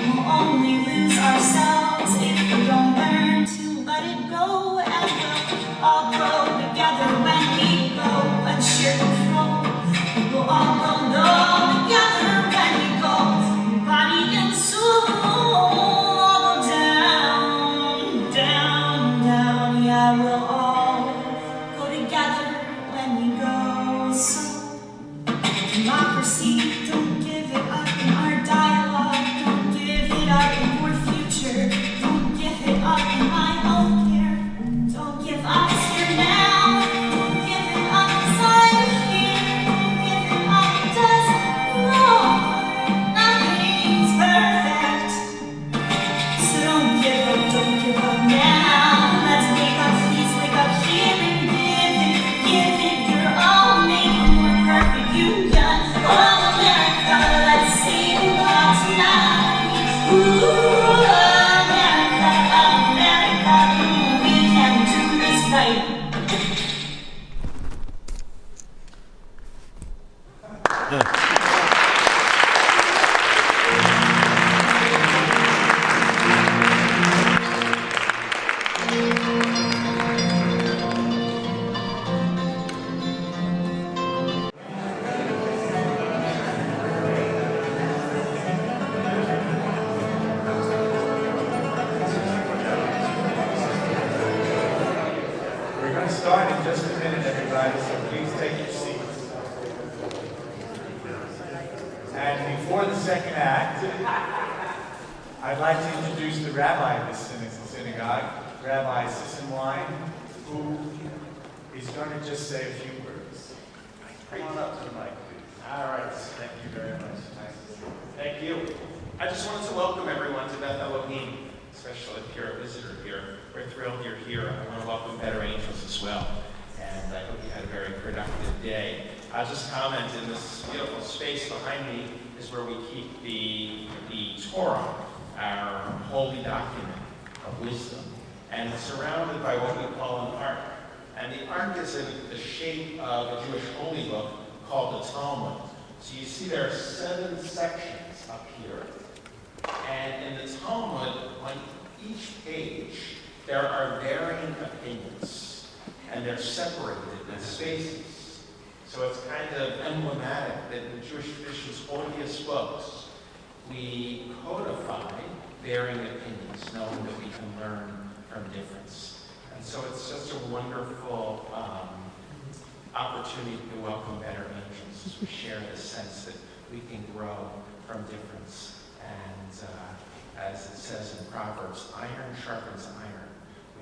Speaker 4: We'll only lose ourselves if we don't learn to let it go. And we'll all grow together when we go and share control. We will all grow together when we go, body and soul. All go down, down, down. Yeah, we'll all go together when we go. So democracy, don't give it up in our dialogue. Don't give it up in your future. Don't give it up in my healthcare. Don't give up here now. Don't give it up inside here. Don't give it up just Lord. Nothing's perfect. So don't give up now. Let's wake up, please wake up here and give it your all. Make a more perfect union. Oh, America, let's sing along tonight. Ooh, America, America, we can do this right.
Speaker 1: We're going to start in just a minute, everybody, so please take your seats. And before the second act, I'd like to introduce the rabbi of this synagogue, Rabbi Sissenwine, who is going to just say a few words. Come on up to the mic, please.
Speaker 5: All right, thank you very much. Nice to see you. Thank you. I just wanted to welcome everyone to Beth Elohim, especially if you're a visitor here. We're thrilled you're here. I want to welcome Better Angels as well. And I hope you had a very productive day. I'll just comment, in this beautiful space behind me is where we keep the Torah, our holy document of wisdom. And it's surrounded by what we call an ark. And the ark is in the shape of a Jewish holy book called the Talmud. So you see there are 7 sections up here. And in the Talmud, on each page, there are varying opinions. And they're separated in spaces. So it's kind of emblematic that in the Jewish tradition's holiest books, we codify varying opinions, knowing that we can learn from difference. And so it's just a wonderful opportunity to welcome Better Angels as we share the sense that we can grow from difference. And as it says in Proverbs, iron sharpens iron.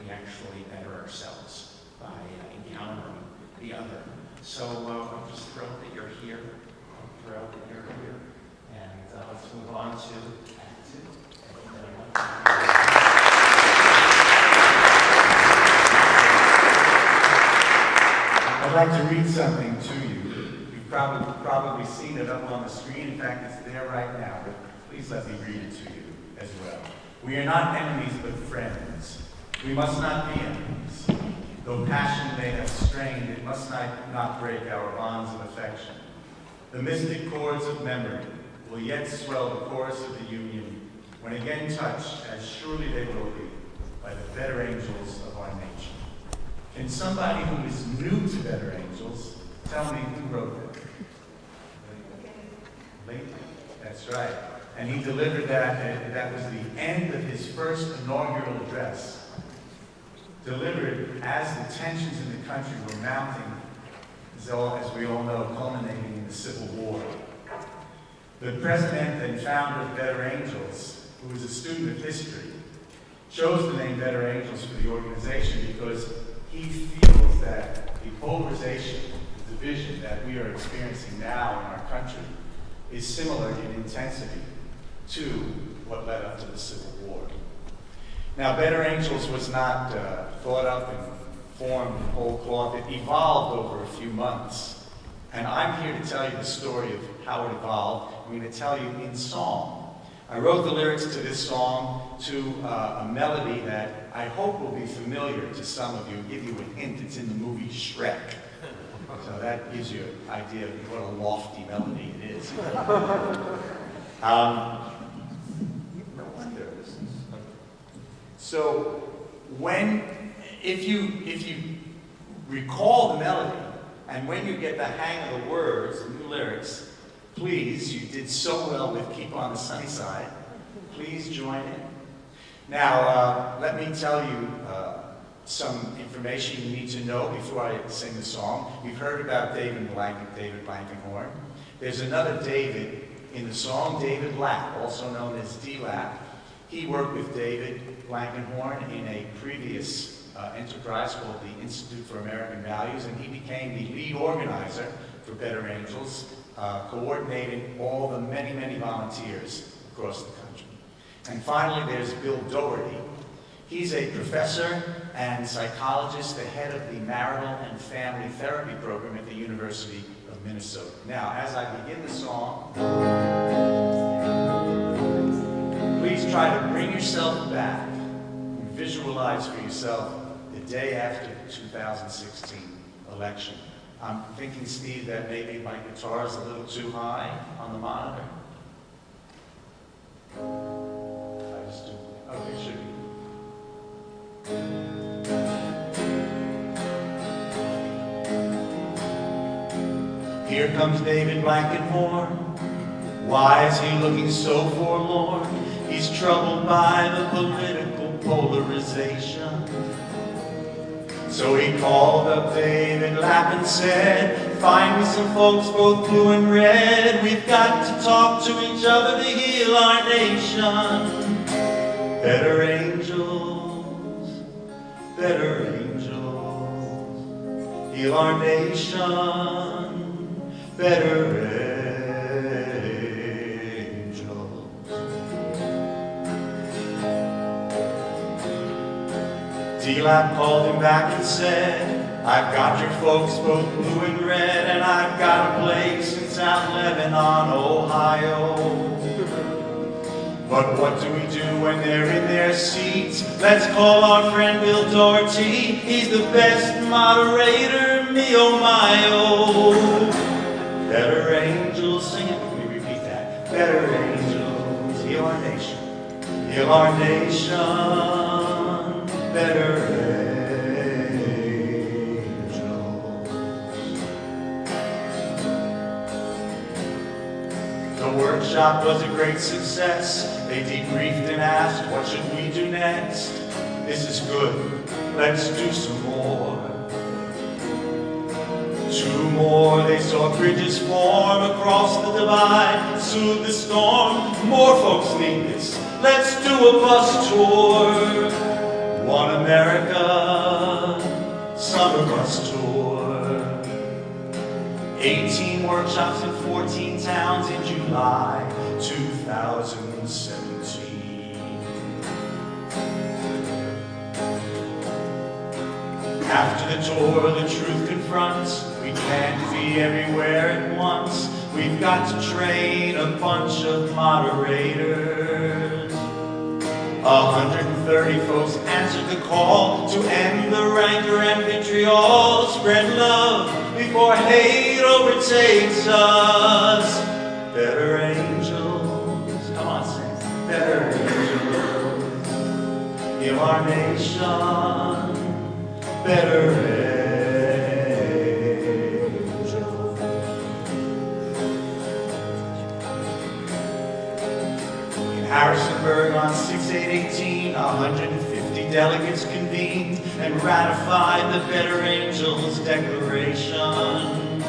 Speaker 5: We actually better ourselves by encountering the other. So I'm just thrilled that you're here. I'm thrilled that you're here. And let's move on to Act 2. Thank you very much.
Speaker 1: I'd like to read something to you. You've probably seen it up on the screen. In fact, it's there right now. But please let me read it to you as well. We are not enemies, but friends. We must not be enemies. Though passion may have strained, it must not break our bonds of affection. The mystic chords of memory will yet swell the chorus of the union, when again touched, as surely they will be, by the better angels of our nature. Can somebody who is new to Better Angels tell me who wrote that? Lately. That's right. and he delivered that was the end of his first inaugural address, delivered as the tensions in the country were mounting, as we all know, culminating in the Civil War. The president and founder of Better Angels, who was a student of history, chose the name Better Angels for the organization because he feels that the polarization, the division that we are experiencing now in our country is similar in intensity to what led up to the Civil War. Now, Better Angels was not thought up and formed in whole cloth. It evolved over a few months. And I'm here to tell you the story of how it evolved. I'm going to tell you in song. I wrote the lyrics to this song to a melody that I hope will be familiar to some of you. I'll give you a hint. It's in the movie Shrek. So that gives you an idea of what a lofty melody it is. No wonder. So if you recall the melody, and when you get the hang of the words, the new lyrics, please, you did so well with Keep on the Sunny Side, please join in. Now, let me tell you some information you need to know before I sing the song. You've heard about David Blankenhorn. There's another David in the song, David Lapp, also known as D-Lap. He worked with David Blankenhorn in a previous enterprise called the Institute for American Values, and he became the lead organizer for Better Angels, coordinating all the many, many volunteers across the country. And finally, there's Bill Doherty. He's a professor and psychologist, the head of the Marital and Family Therapy Program at the University of Minnesota. Now, as I begin the song, please try to bring yourself back and visualize for yourself the day after the 2016 election. I'm thinking, Steve, that maybe my guitar is a little too high on the monitor. I just do. Okay, it should be. Here comes David Blankenhorn. Why is he looking so forlorn? He's troubled by the political polarization. So he called up David Lapp and said, find me some folks both blue and red. We've got to talk to each other to heal our nation. Better angels, better angels, heal our nation, better angels. D-Lap called him back and said, I've got your folks both blue and red, and I've got a place in South Lebanon, Ohio. But what do we do when they're in their seats? Let's call our friend Bill Doherty. He's the best moderator, me oh my oh. Better angels, sing it, can we repeat that? Better angels, heal our nation, heal our nation, better angels. The workshop was a great success. They debriefed and asked, what should we do next? This is good, let's do some more. 2 more, they saw bridges form across the divide, soothe the storm. More folks need this, let's do a bus tour. One America summer bus tour. 18 workshops in 14 towns in July 2017. After the tour, the truth confronts. We can't be everywhere at once. We've got to train a bunch of moderators. 130 folks answered the call to end the rancor and vitriol. Spread love before hate overtakes us. Better angels, come on, sing. Better angels, heal our nation. Better angels. Harrisonburg on 6/8/18, 150 delegates convened and ratified the Better Angels Declaration.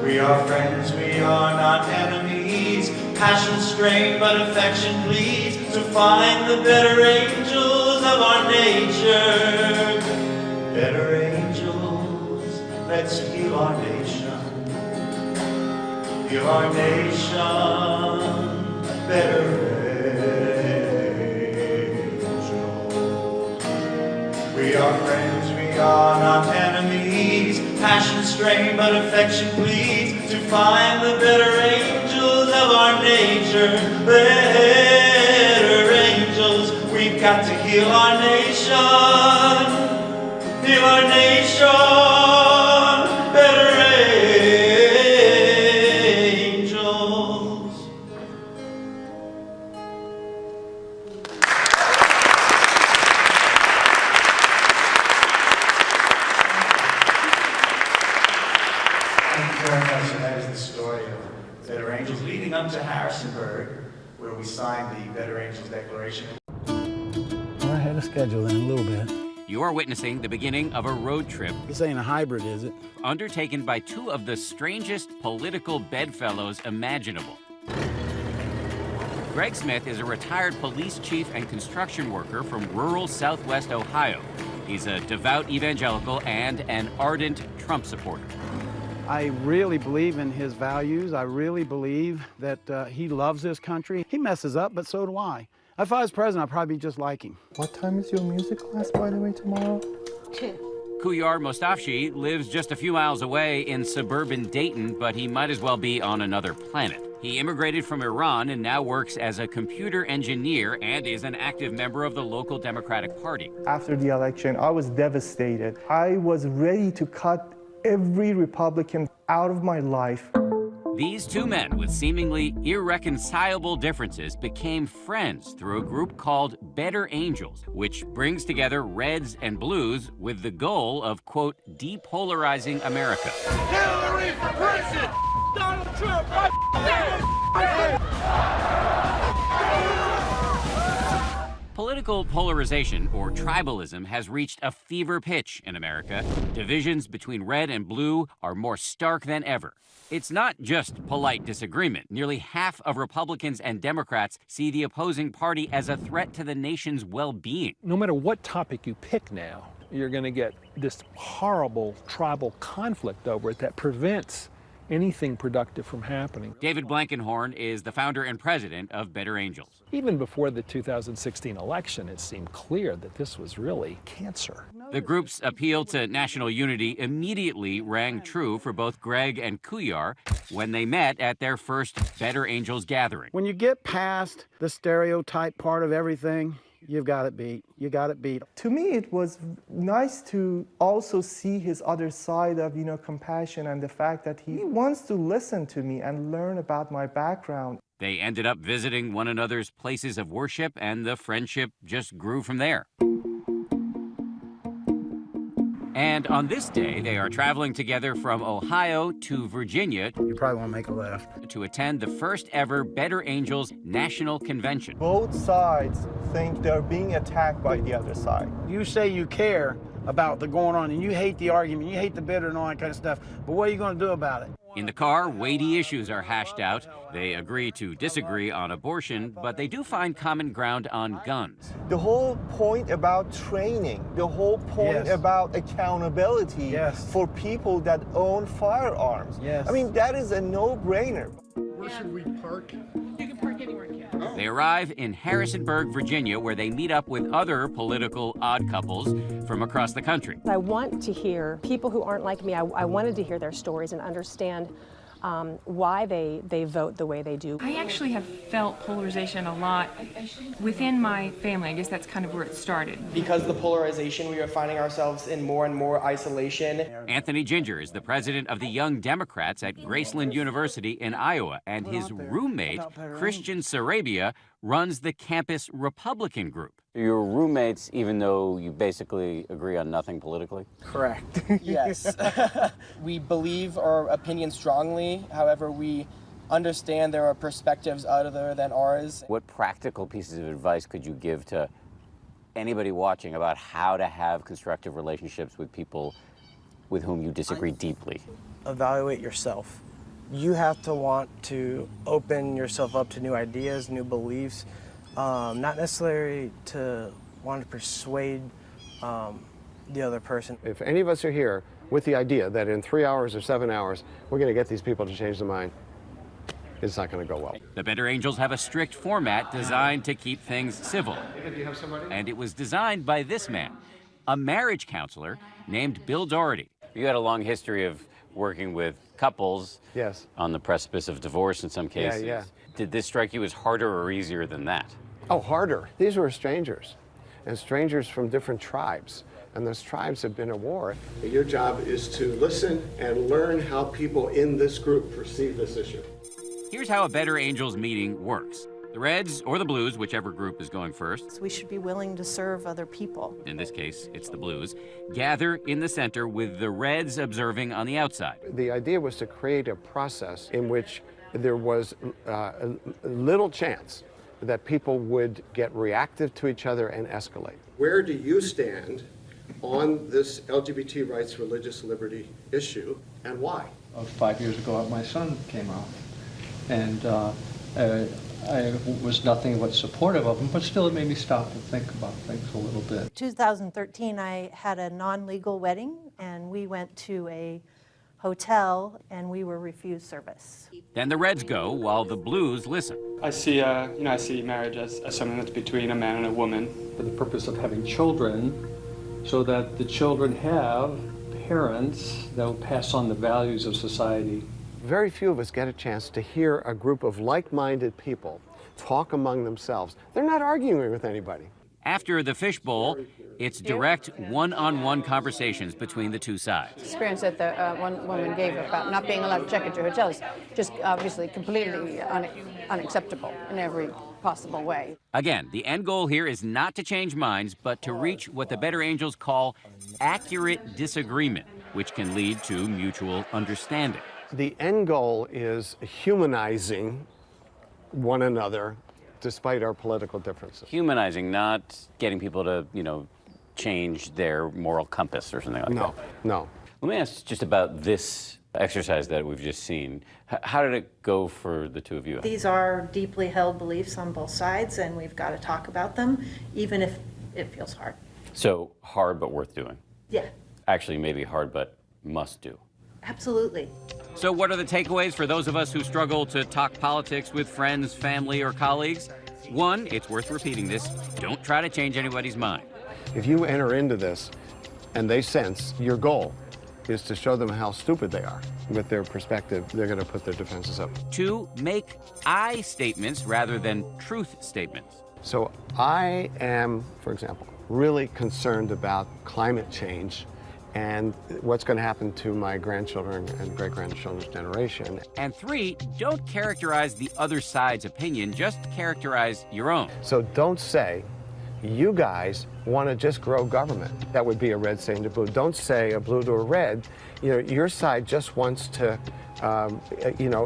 Speaker 1: We are friends, we are not enemies, passion strained but affection pleads to find the better angels of our nature. Better angels, let's heal our nation. Heal our nation, better angels. We are friends, we are not enemies, passion strained but affection pleads to find the better angels of our nature. Better angels, we've got to heal our nation. Heal our nation, better angels. Thank you very much, and that is the story of Better Angels leading up to Harrisonburg, where we signed the Better Angels Declaration.
Speaker 6: We're ahead of schedule in a little bit.
Speaker 7: You are witnessing the beginning of a road trip
Speaker 6: This ain't a hybrid, is it?
Speaker 7: undertaken by two of the strangest political bedfellows imaginable. Greg Smith is a retired police chief and construction worker from rural Southwest Ohio. He's a devout evangelical and an ardent Trump supporter.
Speaker 6: I really believe in his values. I really believe that he loves this country. He messes up, but so do I. If I was president, I'd probably be just like him.
Speaker 8: What time is your music class, by the way, tomorrow?
Speaker 4: 2.
Speaker 7: Kuyar Mostafshi lives just a few miles away in suburban Dayton, but he might as well be on another planet. He immigrated from Iran and now works as a computer engineer and is an active member of the local Democratic Party.
Speaker 8: After the election, I was devastated. I was ready to cut every Republican out of my life.
Speaker 7: These two men with seemingly irreconcilable differences became friends through a group called Better Angels, which brings together reds and blues with the goal of, quote, depolarizing America.
Speaker 9: Hillary for president! Donald Trump right there!
Speaker 7: Political polarization, or tribalism, has reached a fever pitch in America. Divisions between red and blue are more stark than ever. It's not just polite disagreement. Nearly half of Republicans and Democrats see the opposing party as a threat to the nation's well-being.
Speaker 10: No matter what topic you pick now, you're going to get this horrible tribal conflict over it that prevents anything productive from happening.
Speaker 7: David Blankenhorn is the founder and president of Better Angels.
Speaker 10: Even before the 2016 election, it seemed clear that this was really cancer.
Speaker 7: The group's appeal to national unity immediately rang true for both Greg and Kuyar when they met at their first Better Angels gathering.
Speaker 6: When you get past the stereotype part of everything, you've got it beat. You got it beat.
Speaker 8: To me, it was nice to also see his other side of, compassion and the fact that he wants to listen to me and learn about my background.
Speaker 7: They ended up visiting one another's places of worship, and the friendship just grew from there. And on this day, they are traveling together from Ohio to Virginia
Speaker 6: You probably want to make a left.
Speaker 7: to attend the first ever Better Angels National Convention.
Speaker 8: Both sides think they're being attacked by the other side.
Speaker 6: You say you care about the going on, and you hate the argument, you hate the bitter and all that kind of stuff, but what are you going to do about it?
Speaker 7: In the car, weighty issues are hashed out. They agree to disagree on abortion, but they do find common ground on guns.
Speaker 8: The whole point about training, the whole point
Speaker 6: Yes.
Speaker 8: about accountability
Speaker 6: Yes.
Speaker 8: for people that own firearms.
Speaker 6: Yes.
Speaker 8: I mean, that is a no-brainer.
Speaker 9: Where should we park? You can park anywhere, kid.
Speaker 7: They arrive in Harrisonburg, Virginia, where they meet up with other political odd couples from across the country.
Speaker 11: I want to hear people who aren't like me. I wanted to hear their stories and understand why they vote the way they do.
Speaker 12: I actually have felt polarization a lot within my family. I guess that's kind of where it started.
Speaker 13: Because of the polarization, we are finding ourselves in more and more isolation.
Speaker 7: Anthony Ginger is the president of the Young Democrats at Graceland University in Iowa, and his roommate, Christian Sarabia, runs the campus Republican group.
Speaker 14: Your roommates, even though you basically agree on nothing politically?
Speaker 8: Correct.
Speaker 13: Yes. We believe our opinions strongly. However, we understand there are perspectives other than ours.
Speaker 14: What practical pieces of advice could you give to anybody watching about how to have constructive relationships with people with whom you disagree deeply?
Speaker 13: Evaluate yourself. You have to want to open yourself up to new ideas, new beliefs, not necessarily to want to persuade the other person.
Speaker 15: If any of us are here with the idea that in 3 hours or 7 hours, we're going to get these people to change their mind, it's not going to go well.
Speaker 7: The Better Angels have a strict format designed to keep things civil. And it was designed by this man, a marriage counselor named Bill Doherty.
Speaker 14: You had a long history of working with couples on the precipice of divorce in some cases.
Speaker 15: Yeah.
Speaker 14: Did this strike you as harder or easier than that?
Speaker 15: Oh, harder. These were strangers, and strangers from different tribes. And those tribes have been at war. Your job is to listen and learn how people in this group perceive this issue.
Speaker 7: Here's how a Better Angels meeting works. The Reds or the Blues, whichever group is going first,
Speaker 16: We should be willing to serve other people.
Speaker 7: in this case, it's the Blues, gather in the center with the Reds observing on the outside.
Speaker 15: The idea was to create a process in which there was little chance that people would get reactive to each other and escalate. Where do you stand on this LGBT rights, religious liberty issue, and why?
Speaker 17: 5 years ago, my son came out, and I was nothing but supportive of him, but still it made me stop and think about things a little bit.
Speaker 16: 2013, I had a non-legal wedding, and we went to a hotel, and we were refused service.
Speaker 7: Then the Reds go while the Blues listen.
Speaker 18: I see, I see marriage as something that's between a man and a woman.
Speaker 17: For the purpose of having children, so that the children have parents that will pass on the values of society.
Speaker 15: Very few of us get a chance to hear a group of like-minded people talk among themselves. They're not arguing with anybody.
Speaker 7: After the fishbowl, it's direct one-on-one conversations between the two sides.
Speaker 19: Experience that the one woman gave about not being allowed to check into hotels, just obviously completely unacceptable in every possible way.
Speaker 7: Again, the end goal here is not to change minds, but to reach what the Better Angels call accurate disagreement, which can lead to mutual understanding.
Speaker 15: The end goal is humanizing one another despite our political differences.
Speaker 14: Humanizing, not getting people to, change their moral compass or something like that.
Speaker 15: No.
Speaker 14: Let me ask just about this exercise that we've just seen. How did it go for the two of you?
Speaker 16: These are deeply held beliefs on both sides, and we've got to talk about them, even if it feels hard.
Speaker 14: So hard but worth doing.
Speaker 16: Yeah,
Speaker 14: Actually, maybe hard but must do.
Speaker 16: absolutely.
Speaker 7: So what are the takeaways for those of us who struggle to talk politics with friends, family, or colleagues? One, it's worth repeating this, don't try to change anybody's mind.
Speaker 15: If you enter into this and they sense your goal is to show them how stupid they are with their perspective, they're going to put their defenses up.
Speaker 7: Two, make I statements rather than truth statements.
Speaker 15: So I am, for example, really concerned about climate change and what's going to happen to my grandchildren and great-grandchildren's generation.
Speaker 7: And three, don't characterize the other side's opinion, just characterize your own.
Speaker 15: So don't say, you guys want to just grow government. That would be a red saying to blue. Don't say a blue to a red. Your side just wants to,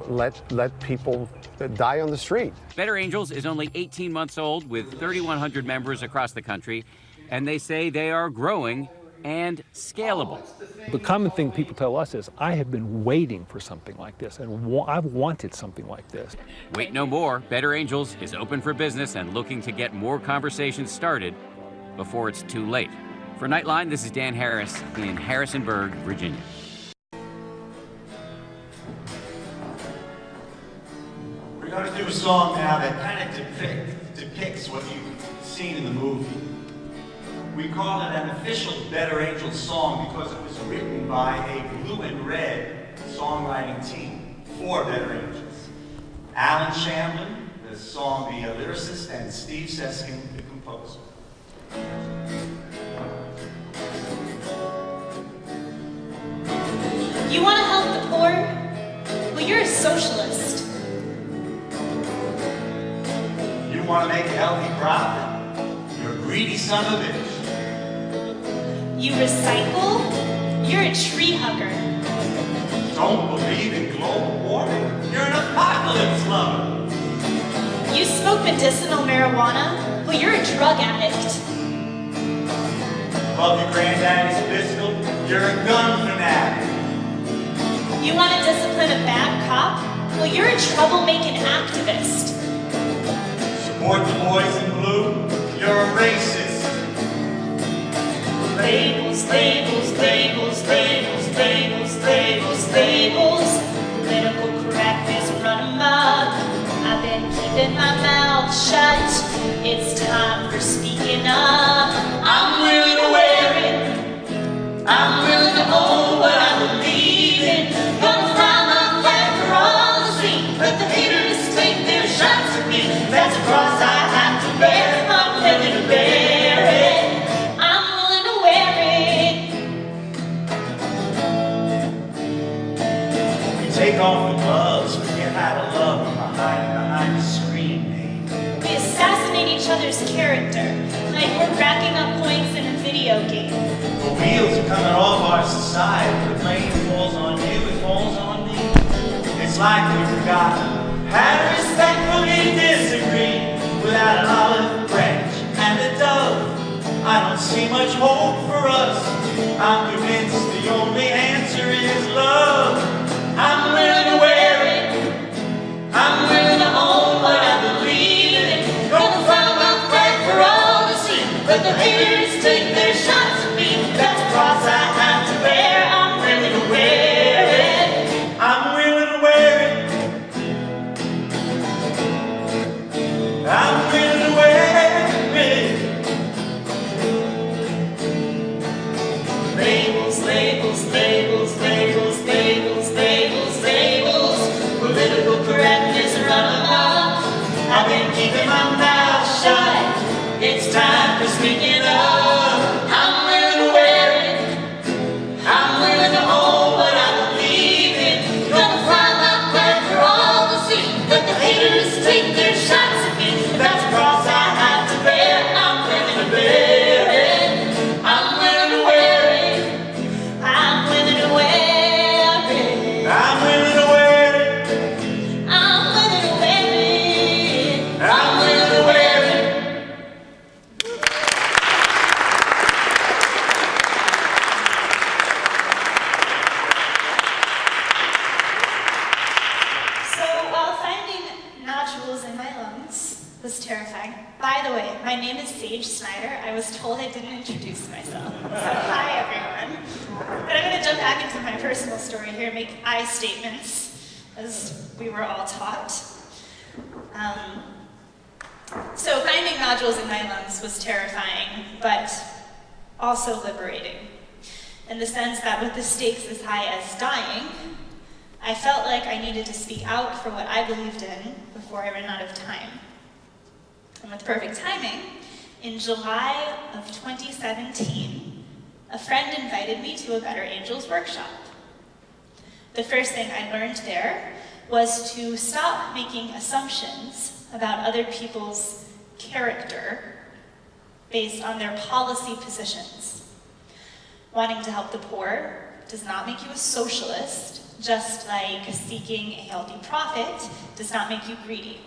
Speaker 15: let people die on the street.
Speaker 7: Better Angels is only 18 months old with 3,100 members across the country, and they say they are growing and scalable.
Speaker 10: The common thing people tell us is, I have been waiting for something like this, and I've wanted something like this.
Speaker 7: Wait no more. Better Angels is open for business and looking to get more conversations started before it's too late. For Nightline, this is Dan Harris in Harrisonburg, Virginia.
Speaker 1: We're going to do a song now that kind of depicts what you've seen in the movie. We call it an official Better Angels song because it was written by a blue and red songwriting team for Better Angels. Alan Shamlin, the lyricist, and Steve Seskin, the composer.
Speaker 4: You want to help the poor? Well, you're a socialist.
Speaker 1: You want to make a healthy profit? You're a greedy son of a bitch.
Speaker 4: You recycle? You're a tree hugger.
Speaker 1: Don't believe in global warming? You're an apocalypse lover.
Speaker 4: You smoke medicinal marijuana? Well, you're a drug addict.
Speaker 1: Love your granddaddy's pistol? You're a gun fanatic.
Speaker 4: You want to discipline a bad cop? Well, you're a troublemaking activist.
Speaker 1: Support the boys in blue? You're a racist.
Speaker 4: Labels, labels, labels, labels, labels, labels, labels. Political correctness run amok. I've been keeping my mouth shut. It's time for speaking up. I'm willing to wear it. I'm willing to own what I believe in. Gonna fly my flag for all to see. Let the haters take their shots at me. That's a cross I have to bear. I'm willing to bear it. I'm willing to wear it.
Speaker 1: We take off the gloves, forget how to love behind the screen.
Speaker 4: We assassinate each other's character, like we're racking up points in a video game.
Speaker 1: The wheels are coming off our society. The blame falls on you, it falls on me. It's like we've forgotten how to respectfully disagree without an olive branch and a dove. I don't see much hope for us. I'm convinced the only answer is love. I'm willing to wear it. I'm willing to own what I believe in. Gonna fly my flag for all to see. Let the haters take their shots at me. That's a cross I have to bear. I'm willing to wear it. I'm willing to wear it. I'm willing to wear it. Labels, labels, labels, labels, labels, labels, labels. Political correctness run amok. I've been keeping my mouth shut. It's time for speaking up. I'm willing to wear it. I'm willing to own what I believe in. Gonna fly my flag for all to see. Let the haters take their shots at me. That's a cross I have to bear. I'm willing to bear it. I'm willing to wear it. I'm willing to wear it. I'm willing to wear it. I'm willing to wear it. I'm willing to wear it. So while finding nodules in my lungs was terrifying. By the way, my name is Snider. I was told I didn't introduce myself. So hi everyone. But I'm going to jump back into my personal story here and make I statements, as we were all taught. So finding nodules in my lungs was terrifying, but also liberating. In the sense that with the stakes as high as dying, I felt like I needed to speak out for what I believed in before I ran out of time. And with perfect timing, in July of 2017, a friend invited me to a Better Angels workshop. The first thing I learned there was to stop making assumptions about other people's character based on their policy positions. Wanting to help the poor does not make you a socialist, just like seeking a healthy profit does not make you greedy.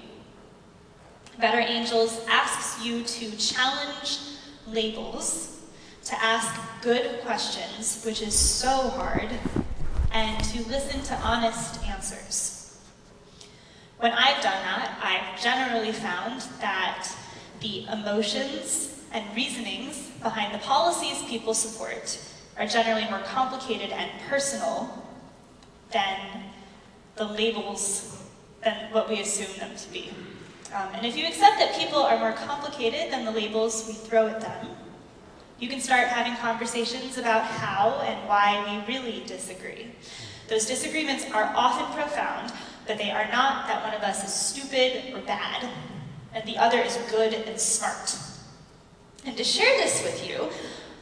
Speaker 1: Better Angels asks you to challenge labels, to ask good questions, which is so hard, and to listen to honest answers. When I've done that, I've generally found that the emotions and reasonings behind the policies people support are generally more complicated and personal than the labels, than what we assume them to be. And if you accept that people are more complicated than the labels we throw at them, you can start having conversations about how and why we really disagree. Those disagreements are often profound, but they are not that one of us is stupid or bad, and the other is good and smart. And to share this with you,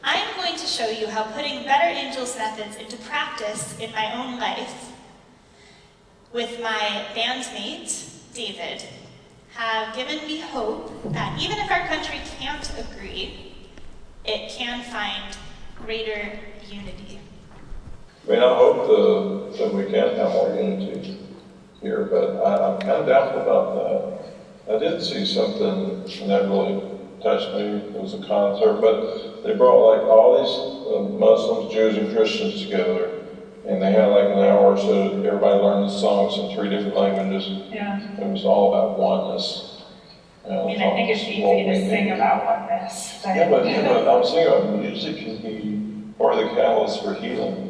Speaker 1: I'm going to show you how putting Better Angels methods into practice in my own life with my bandmate, David, have given me hope that even if our country can't agree, it can find greater unity.
Speaker 20: I mean, I hope that we can have more unity. here, but I'm kind of doubtful about that. I did see something that really touched me. It was a concert, but they brought like all these Muslims, Jews, and Christians together, and they had like an hour or so. Everybody learned the songs in 3 different languages.
Speaker 3: Yeah.
Speaker 20: It was all about oneness.
Speaker 3: I mean, I think it's easy to sing about oneness.
Speaker 20: Yeah, but I'm saying about music can be part of the catalyst for healing.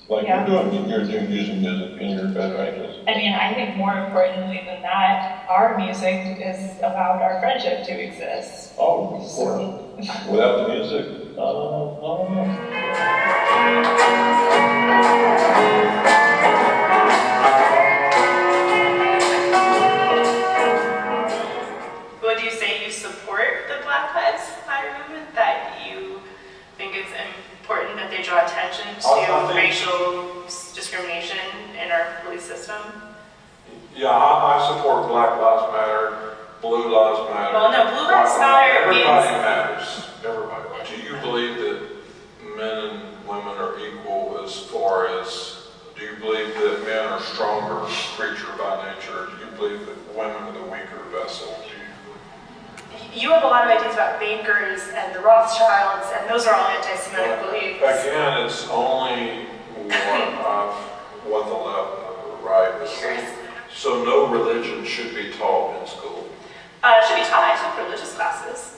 Speaker 20: Like you're using music in your Better Angels.
Speaker 3: I mean, I think more importantly than that, our music is about our friendship to exist.
Speaker 20: Oh, of course. Without the music, I don't know.
Speaker 3: Would you say you support the Black Lives Matter movement? That you think it's important that they draw attention to racial discrimination in our police system?
Speaker 20: Yeah, I support Black Lives Matter, Blue Lives Matter.
Speaker 3: Well, no, Blue Lives Matter
Speaker 20: Everybody matters. Everybody. Do you believe that men and women are equal as far as, do you believe that men are stronger creature by nature? Do you believe that women are the weaker vessel?
Speaker 3: You have a lot of ideas about bankers and the Rothschilds, and those are all anti-Semitic beliefs.
Speaker 20: Again, it's only one of what the left and the right is. So no religion should be taught in school.
Speaker 3: It should be taught. I took religious classes.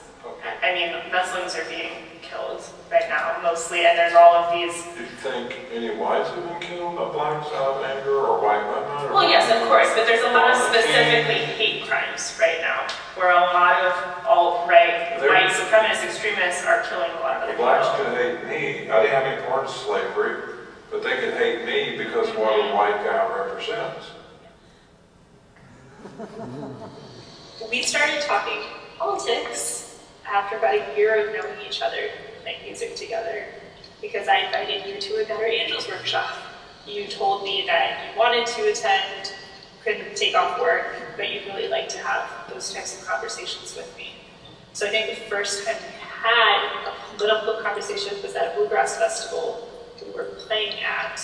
Speaker 3: I mean, Muslims are being killed right now, mostly, and there's all of these.
Speaker 20: Do you think any whites have been killed by blacks out of anger or white women?
Speaker 3: Well, yes, of course, but there's a lot of specifically hate crimes right now, where a lot of alt-right, white supremacist extremists are killing a lot of other people.
Speaker 20: Blacks could hate me. I didn't have any part of slavery, but they could hate me because of what a white guy represents.
Speaker 3: We started talking politics after about a year of knowing each other, playing music together, because I invited you to a Better Angels workshop. You told me that you wanted to attend, couldn't take off work, but you'd really like to have those types of conversations with me. So I think the first time we had a political conversation was at a bluegrass festival we were playing at,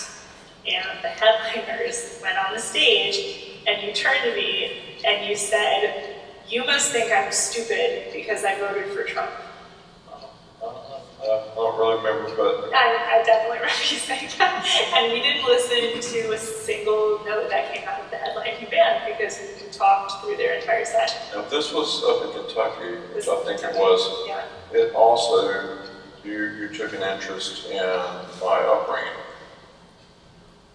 Speaker 3: and the headliners went on the stage, and you turned to me and you said, "You must think I'm stupid because I voted for Trump."
Speaker 20: I don't really remember, but
Speaker 3: I definitely remember you saying that. And we didn't listen to a single note that came out of the headlining band because we talked through their entire set.
Speaker 20: now this was up in Kentucky, which I think it was.
Speaker 3: Yeah.
Speaker 20: It also, you took an interest in my upbringing,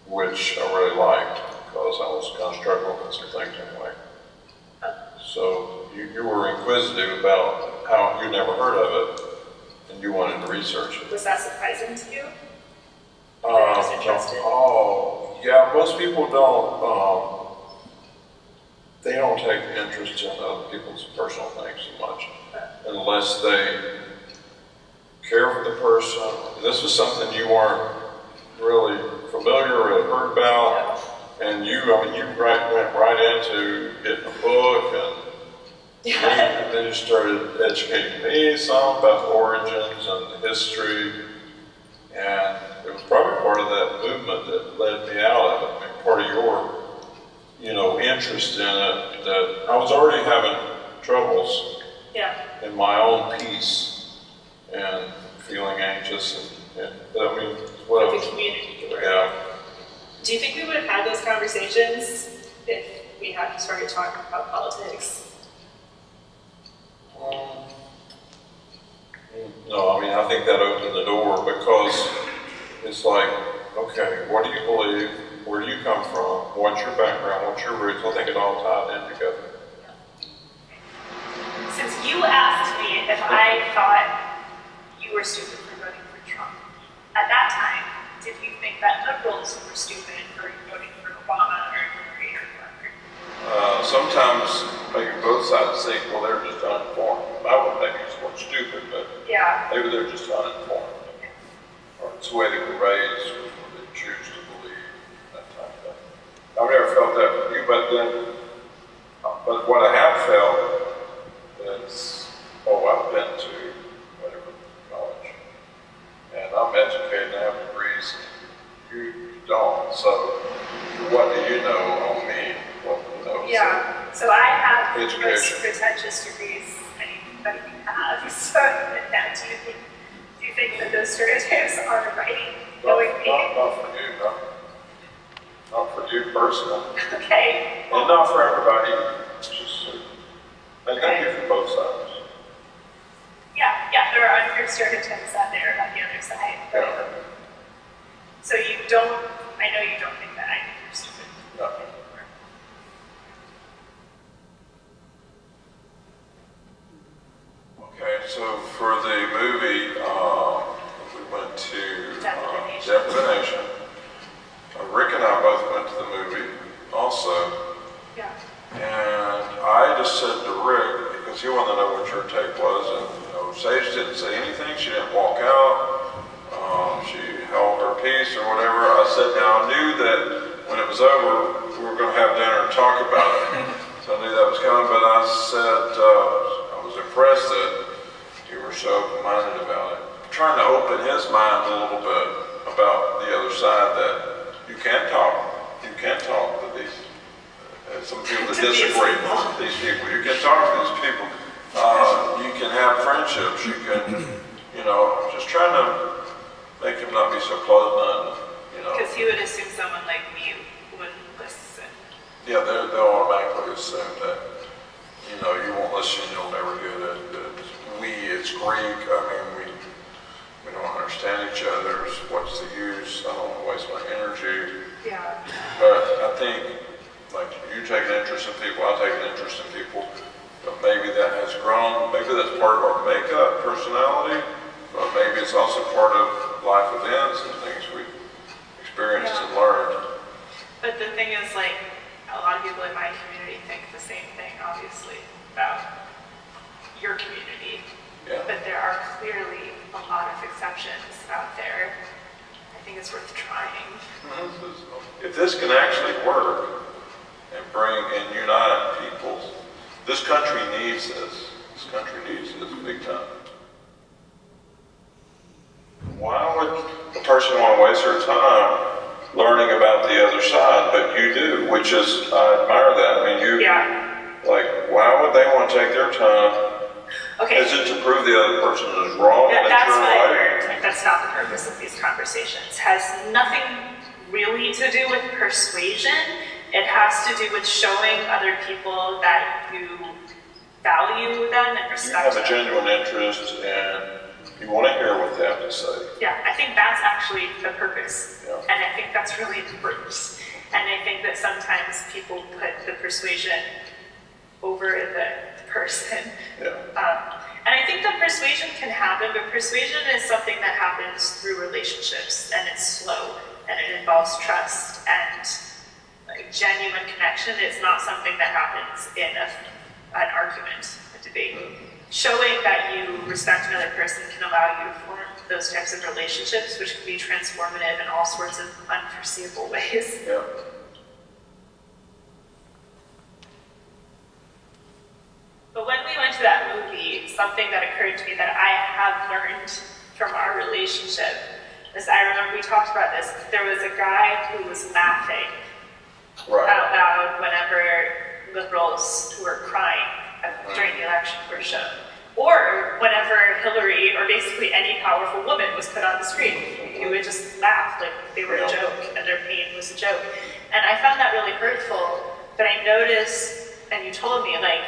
Speaker 20: which I really liked because I was kind of struggling with some things anyway. So you were inquisitive about how you'd never heard of it, and you wanted to research it.
Speaker 3: Was that surprising to you? Or were you just interested?
Speaker 20: Oh, yeah, most people don't, they don't take interest in other people's personal things so much, unless they care for the person. This was something you weren't really familiar or had heard about, and you went right into getting a book, and then you started educating me some about the origins and the history, and it was probably part of that movement that led me out of it. I mean, part of your, interest in it, that I was already having troubles in my own peace and feeling anxious, and I mean, what
Speaker 3: With the community you were in.
Speaker 20: Yeah.
Speaker 3: Do you think we would have had those conversations if we hadn't started talking about politics?
Speaker 20: No, I mean, I think that opened the door because it's like, okay, what do you believe? Where do you come from? What's your background? What's your roots? I think it all tied in together.
Speaker 3: Since you asked me if I thought you were stupid for voting for Trump, at that time, did you think that liberals were stupid for voting for Obama or Hillary or whoever?
Speaker 20: Sometimes maybe both sides think, well, they're just uninformed. I wouldn't think it's more stupid, but maybe they're just uninformed. Or it's the way they were raised, or what they choose to believe, that type of thing. I've never felt that with you, but what I have felt is, I've been to whatever college, and I'm educated and I have degrees. You don't, so what do you know on me?
Speaker 4: religious degrees anybody can have. So now, do you think that those stereotypes are right?
Speaker 20: Not for you, no. Not for you personally.
Speaker 4: Okay.
Speaker 20: And not for everybody. Just, I think for both sides.
Speaker 4: Yeah, there are unfair stereotypes out there about the other side.
Speaker 20: Yeah.
Speaker 4: So I know you don't think that. I think you're stupid.
Speaker 20: No. Okay, so for the movie, we went to Definition. Rick and I both went to the movie also.
Speaker 4: Yeah.
Speaker 20: And I just said to Rick, because he wanted to know what your take was, and Sage didn't say anything, she didn't walk out, she held her peace or whatever. I said, now I knew that when it was over, we were going to have dinner and talk about it. So I knew that was coming, but I said, I was impressed that you were so open-minded about it. Trying to open his mind a little bit about the other side, that you can talk to these, some people that disagree with these people. You can talk to these people. You can have friendships. You can, just trying to make him not be so closed-minded.
Speaker 4: Because he would assume someone like me wouldn't listen.
Speaker 20: Yeah, they'll automatically assume that, you won't listen, you'll never get it. It's Greek. I mean, we don't understand each other. What's the use? I don't want to waste my energy.
Speaker 4: Yeah.
Speaker 20: But I think, like, you take an interest in people, I take an interest in people. But maybe that has grown. Maybe that's part of our makeup, personality. But maybe it's also part of life events and things we've experienced and learned.
Speaker 4: But the thing is, like, a lot of people in my community think the same thing, obviously, about your community.
Speaker 20: Yeah.
Speaker 4: But there are clearly a lot of exceptions out there. I think it's worth trying.
Speaker 20: If this can actually work and bring and unite people, this country needs this. This country needs this big time. Why would a person want to waste their time learning about the other side? But you do, which is, I admire that. I mean, like, why would they want to take their time?
Speaker 4: Okay.
Speaker 20: Is it to prove the other person is wrong?
Speaker 4: That's what I learned. Like, that's not the purpose of these conversations. It has nothing really to do with persuasion. It has to do with showing other people that you value them and respect them.
Speaker 20: You have a genuine interest and you want to hear what they have to say.
Speaker 4: Yeah, I think that's actually the purpose.
Speaker 20: Yeah.
Speaker 4: And I think that's really important. And I think that sometimes people put the persuasion over the person.
Speaker 20: Yeah.
Speaker 4: And I think that persuasion can happen, but persuasion is something that happens through relationships, and it's slow, and it involves trust and genuine connection. It's not something that happens in an argument, a debate. Showing that you respect another person can allow you to form those types of relationships, which can be transformative in all sorts of unforeseeable ways.
Speaker 20: Yeah.
Speaker 4: But when we went to that movie, something that occurred to me that I have learned from our relationship is, I remember we talked about this, there was a guy who was laughing out loud whenever liberals who were crying during the election were shown. Or whenever Hillary, or basically any powerful woman, was put on the screen, he would just laugh like they were a joke and their pain was a joke. And I found that really hurtful, but I noticed, and you told me, like,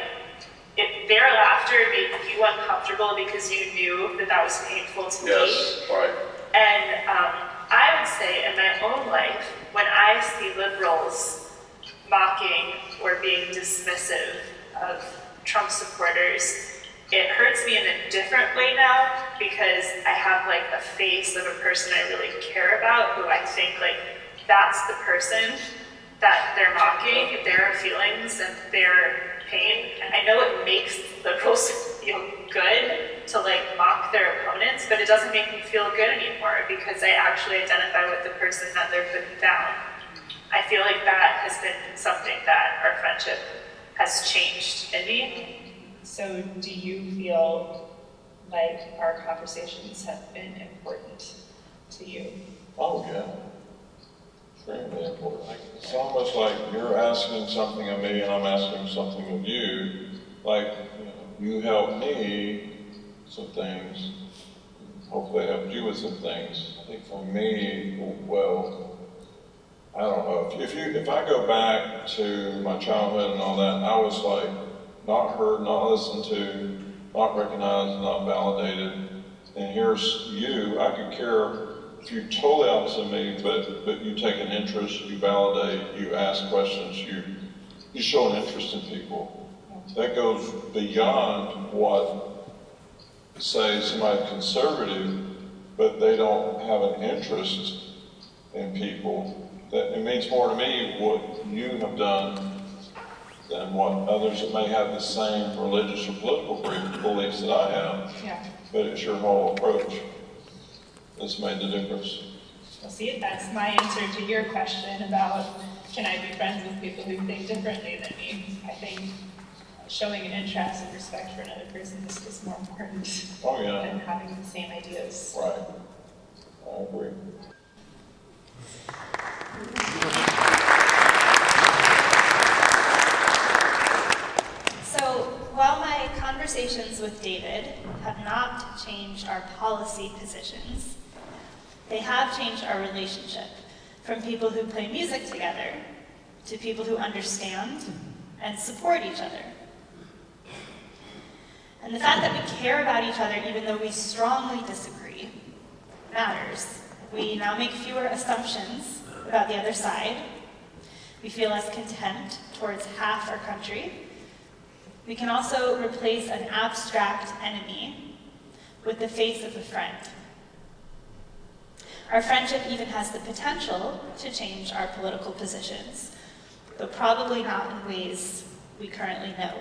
Speaker 4: their laughter made you uncomfortable because you knew that that was painful to me.
Speaker 20: Yes, right.
Speaker 4: And I would say in my own life, when I see liberals mocking or being dismissive of Trump supporters, it hurts me in a different way now because I have like a face of a person I really care about who I think like that's the person that they're mocking, their feelings and their pain. I know it makes liberals feel good to like mock their opponents, but it doesn't make me feel good anymore because I actually identify with the person that they're putting down. I feel like that has been something that our friendship has changed in me. So do you feel like our conversations have been important to you?
Speaker 20: Oh, yeah. Extremely important. It's almost like you're asking something of me and I'm asking something of you. Like, you helped me some things. Hopefully I helped you with some things. I think for me, well, I don't know. If I go back to my childhood and all that, I was like not heard, not listened to, not recognized, not validated. And here's you. I could care if you're totally opposite of me, but you take an interest, you validate, you ask questions, you show an interest in people. That goes beyond what, say, somebody conservative, but they don't have an interest in people. That it means more to me what you have done than what others that may have the same religious or political beliefs that I have.
Speaker 3: Yeah.
Speaker 20: But it's your whole approach that's made the difference.
Speaker 3: Well, see, that's my answer to your question about can I be friends with people who think differently than me. I think showing an interest and respect for another person is just more important than having the same ideas.
Speaker 20: Right. I agree.
Speaker 4: So while my conversations with David have not changed our policy positions, they have changed our relationship from people who play music together to people who understand and support each other. And the fact that we care about each other even though we strongly disagree matters. We now make fewer assumptions about the other side. We feel less contempt towards half our country. We can also replace an abstract enemy with the face of a friend. Our friendship even has the potential to change our political positions, though probably not in ways we currently know.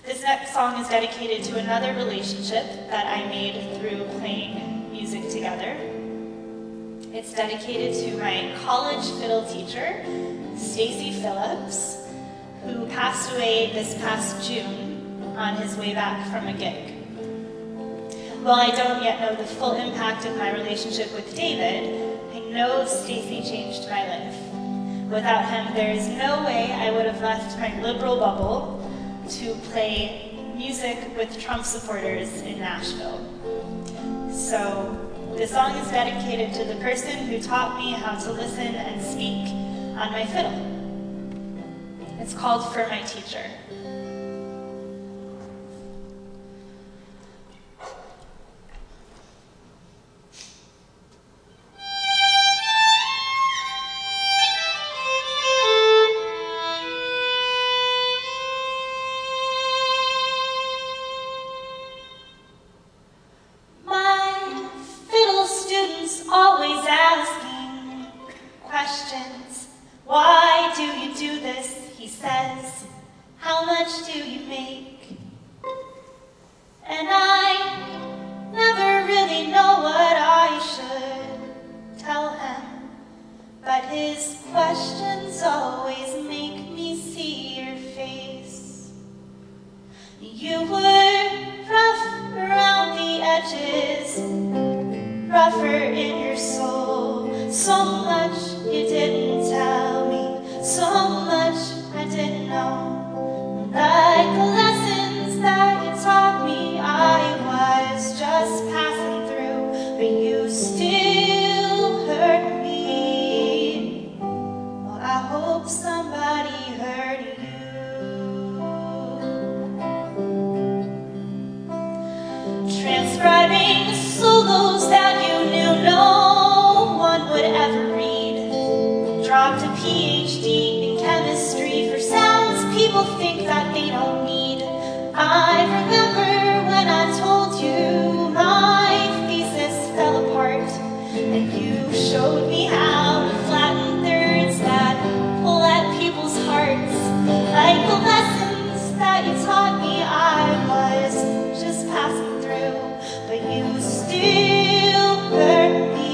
Speaker 4: This next song is dedicated to another relationship that I made through playing music together. It's dedicated to my college fiddle teacher, Stacy Phillips, who passed away this past June on his way back from a gig. While I don't yet know the full impact of my relationship with David, I know Stacy changed my life. Without him, there is no way I would have left my liberal bubble to play music with Trump supporters in Nashville. So this song is dedicated to the person who taught me how to listen and speak on my fiddle. It's called For My Teacher. My fiddle students always asking questions. Why do you do this? He says, how much do you make? And I never really know what I should tell him, but his questions always make me see your face. You were rough around the edges, rougher in your soul, so much you didn't tell me, so much I didn't know. Like the lessons that you taught me, I was just passing through, but you still hurt me. Well, I hope somebody heard you. Transcribing solos that you knew no one would ever read. Dropped a PhD in chemistry for sounds people think that they don't need. I remember when I told you my thesis fell apart, and you showed me how to flatten thirds that pull at people's hearts. Like the lessons that you taught me, I was just passing through, but you still hurt me.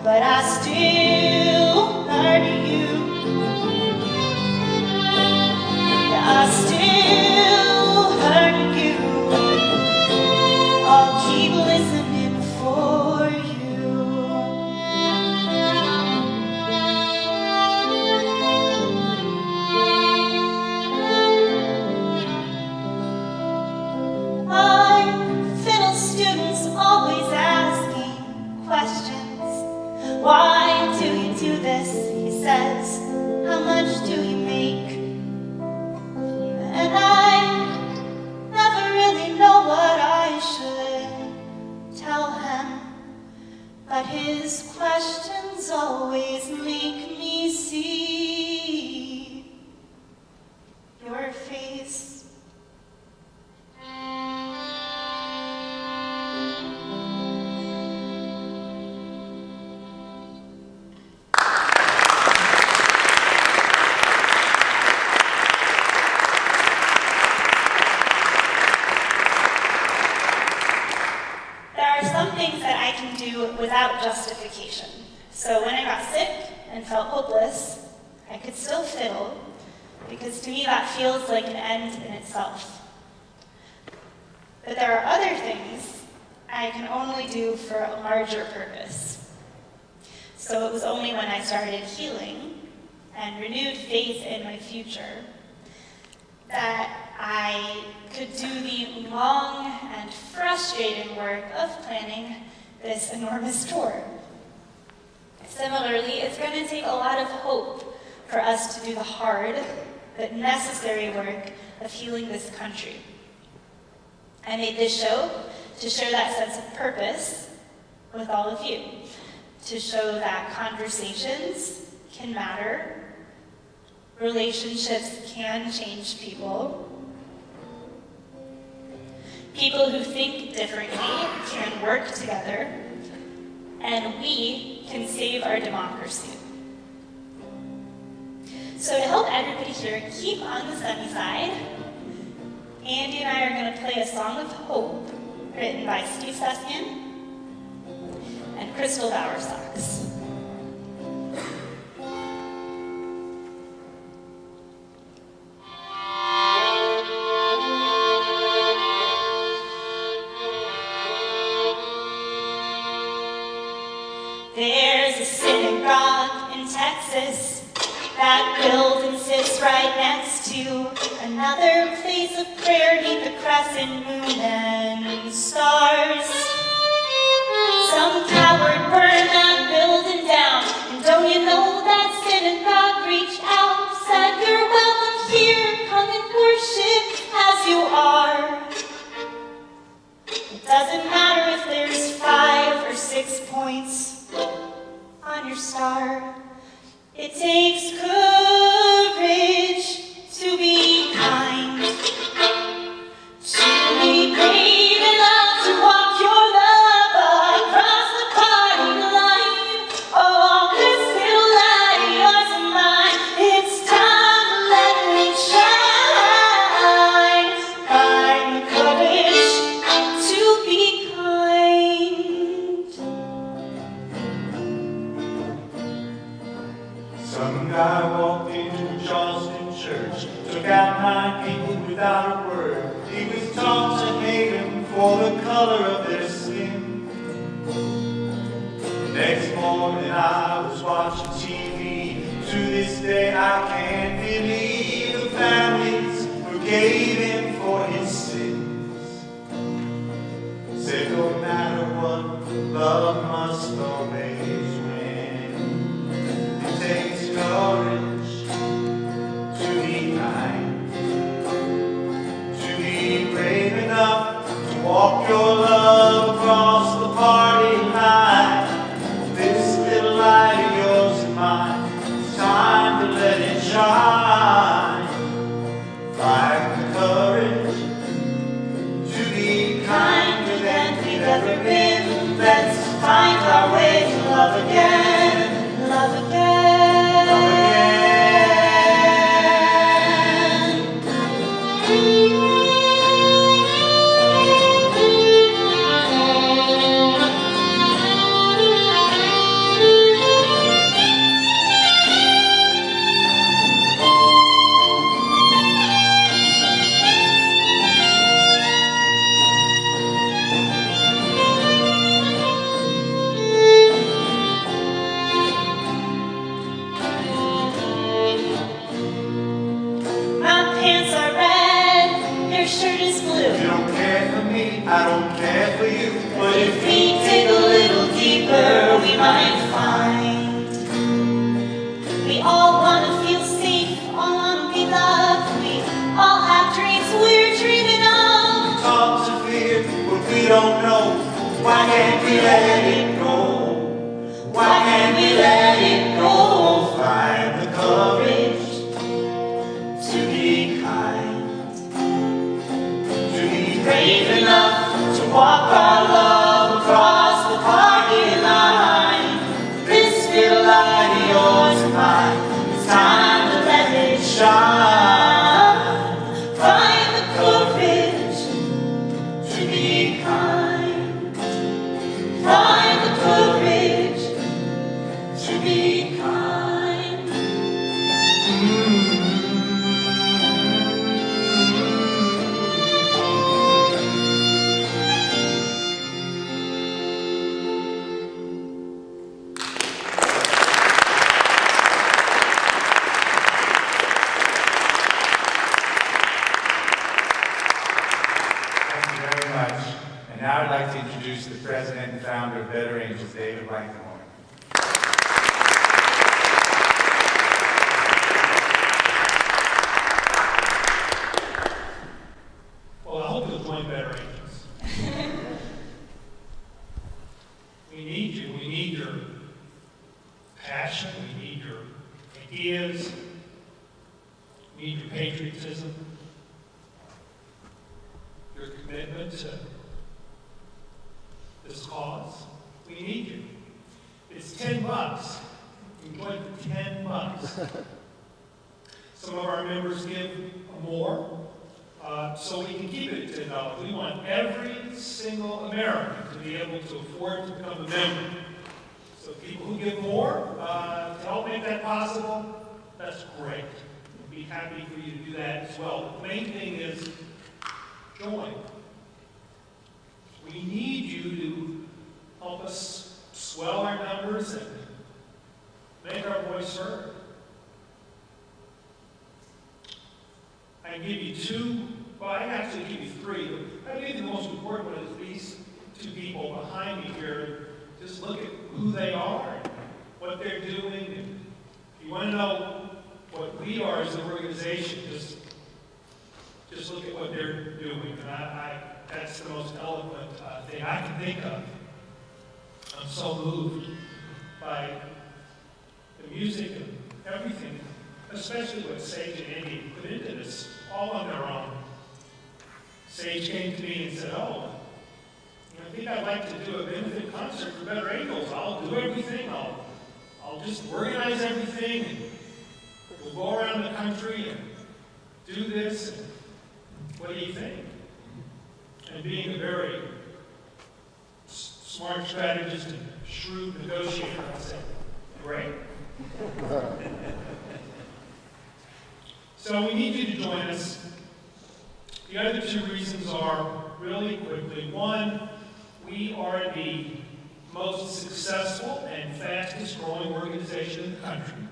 Speaker 4: but I still hurt you. I still hurt you. I'll keep listening for you. I'm fiddle students always asking questions. Why do you do this? He says. How much do you make? And I never really know what I should tell him, but his questions always make me see your face. Without justification. So when I got sick and felt hopeless, I could still fiddle, because to me that feels like an end in itself. But there are other things I can only do for a larger purpose. So it was only when I started healing and renewed faith in my future that I could do the long and frustrating work of planning this enormous tour. Similarly, it's going to take a lot of hope for us to do the hard but necessary work of healing this country. I made this show to share that sense of purpose with all of you, to show that conversations can matter, relationships can change people, people who think differently can work together, and we can save our democracy. So to help everybody here keep on the sunny side, Andy and I are going to play a song of hope written by Steve Suskind and Crystal Bowersox. There's a synagogue in Texas. That building sits right next to another place of prayer neath the crescent moon and stars. Some coward burned that building down, and don't you know that synagogue reached out, said you're welcome here, come and worship as you are. It doesn't matter if there's 5 or 6 points on your star. It takes courage to be kind, to be brave enough to walk your love across the party line. Oh, this little light of yours and mine, it's time to let it shine. Find the courage to be kind.
Speaker 1: Some guy walked into Charleston church, took out 9 people without a word. He was taught to hate them for the color of their skin. The next morning I was watching TV. To this day I can't believe the families who gave in for his sins. Said no matter what, love must always win. It takes courage to be kind, to be brave enough to walk your love across the party line. This little light of yours and mine, it's time to let it shine. Find the courage to be kinder than we've ever been. Let's find our way
Speaker 4: shirt is blue.
Speaker 1: You don't care for me, I don't care for you.
Speaker 4: But if we dig a little deeper, we might find we all want to feel safe, all want to be loved. We all have dreams we're dreaming of.
Speaker 1: Cause of fear, but we don't know. Why can't we let it go? Why can't we let it go? Find the courage
Speaker 4: To be kind, to be brave enough to walk our love across the parking line. This little light of yours and mine, it's time to let it shine. Find the courage to be kind. Find the courage to be kind.
Speaker 1: Thank you very much. And now I'd like to introduce the president and founder of Better Angels, David Blankenhorn.
Speaker 21: Well, I hope you'll join Better Angels. We need you. We need your passion. We need your ideas. We need your patriotism, your commitment to this cause. We need you. It's $10. You can join for $10. Some of our members give more. So we can keep it at $10. We want every single American to be able to afford to become a member. So people who give more to help make that possible, that's great. We'd be happy for you to do that as well. The main thing is join. We need you to help us swell our numbers and make our voice heard. I give you two, well, I actually give you three. I believe the most important one is these two people behind me here. Just look at who they are and what they're doing. And if you want to know what we are as an organization, just look at what they're doing. And that's the most eloquent thing I can think of. I'm so moved by the music and everything, especially what Sage and Andy put into this, all on their own. Sage came to me and said, oh, I think I'd like to do a benefit concert for Better Angels. I'll do everything. I'll just organize everything. And we'll go around the country and do this. And what do you think? And being a very smart strategist and shrewd negotiator, I said, great. So we need you to join us. The other two reasons are, really quickly, one, we are the most successful and fastest growing organization in the country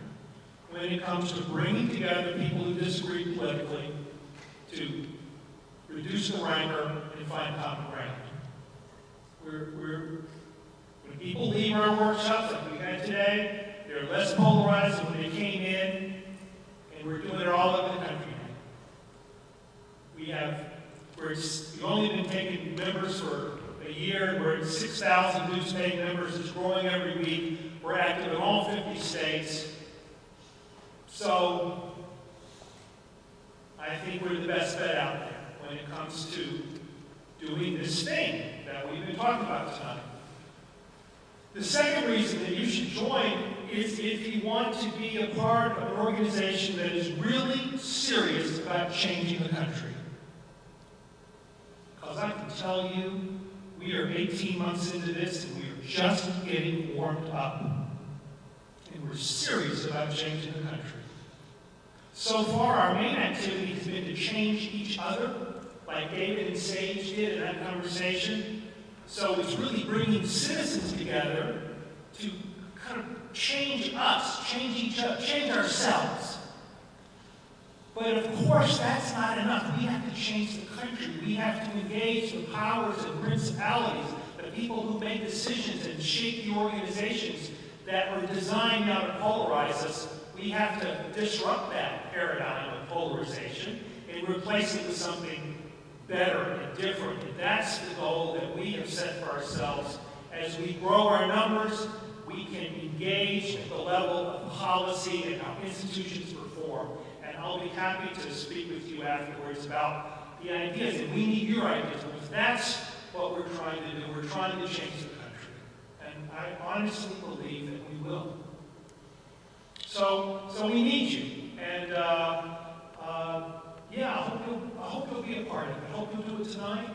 Speaker 21: when it comes to bringing together people who disagree politically to reduce the rancor and find common ground. When people leave our workshops like we had today, they're less polarized than when they came in, and we're doing it all over the country now. We've only been taking members for a year. We're at 6,000 dues paying members. It's growing every week. We're active in all 50 states. So I think we're the best bet out there when it comes to doing this thing that we've been talking about tonight. The second reason that you should join is if you want to be a part of an organization that is really serious about changing the country. Because I can tell you, we are 18 months into this and we are just getting warmed up. And we're serious about changing the country. So far, our main activity has been to change each other, like David and Sage did in that conversation. So it's really bringing citizens together to kind of change us, change each other, change ourselves. But of course, that's not enough. We have to change the country. We have to engage the powers and principalities, the people who make decisions and shape the organizations that were designed now to polarize us. We have to disrupt that paradigm of polarization and replace it with something better and different. And that's the goal that we have set for ourselves. As we grow our numbers, we can engage at the level of policy and how institutions perform. And I'll be happy to speak with you afterwards about the ideas. And we need your ideas, because that's what we're trying to do. We're trying to change the country. And I honestly believe that we will. So we need you. And yeah, I hope you'll be a part of it. I hope you'll do it tonight.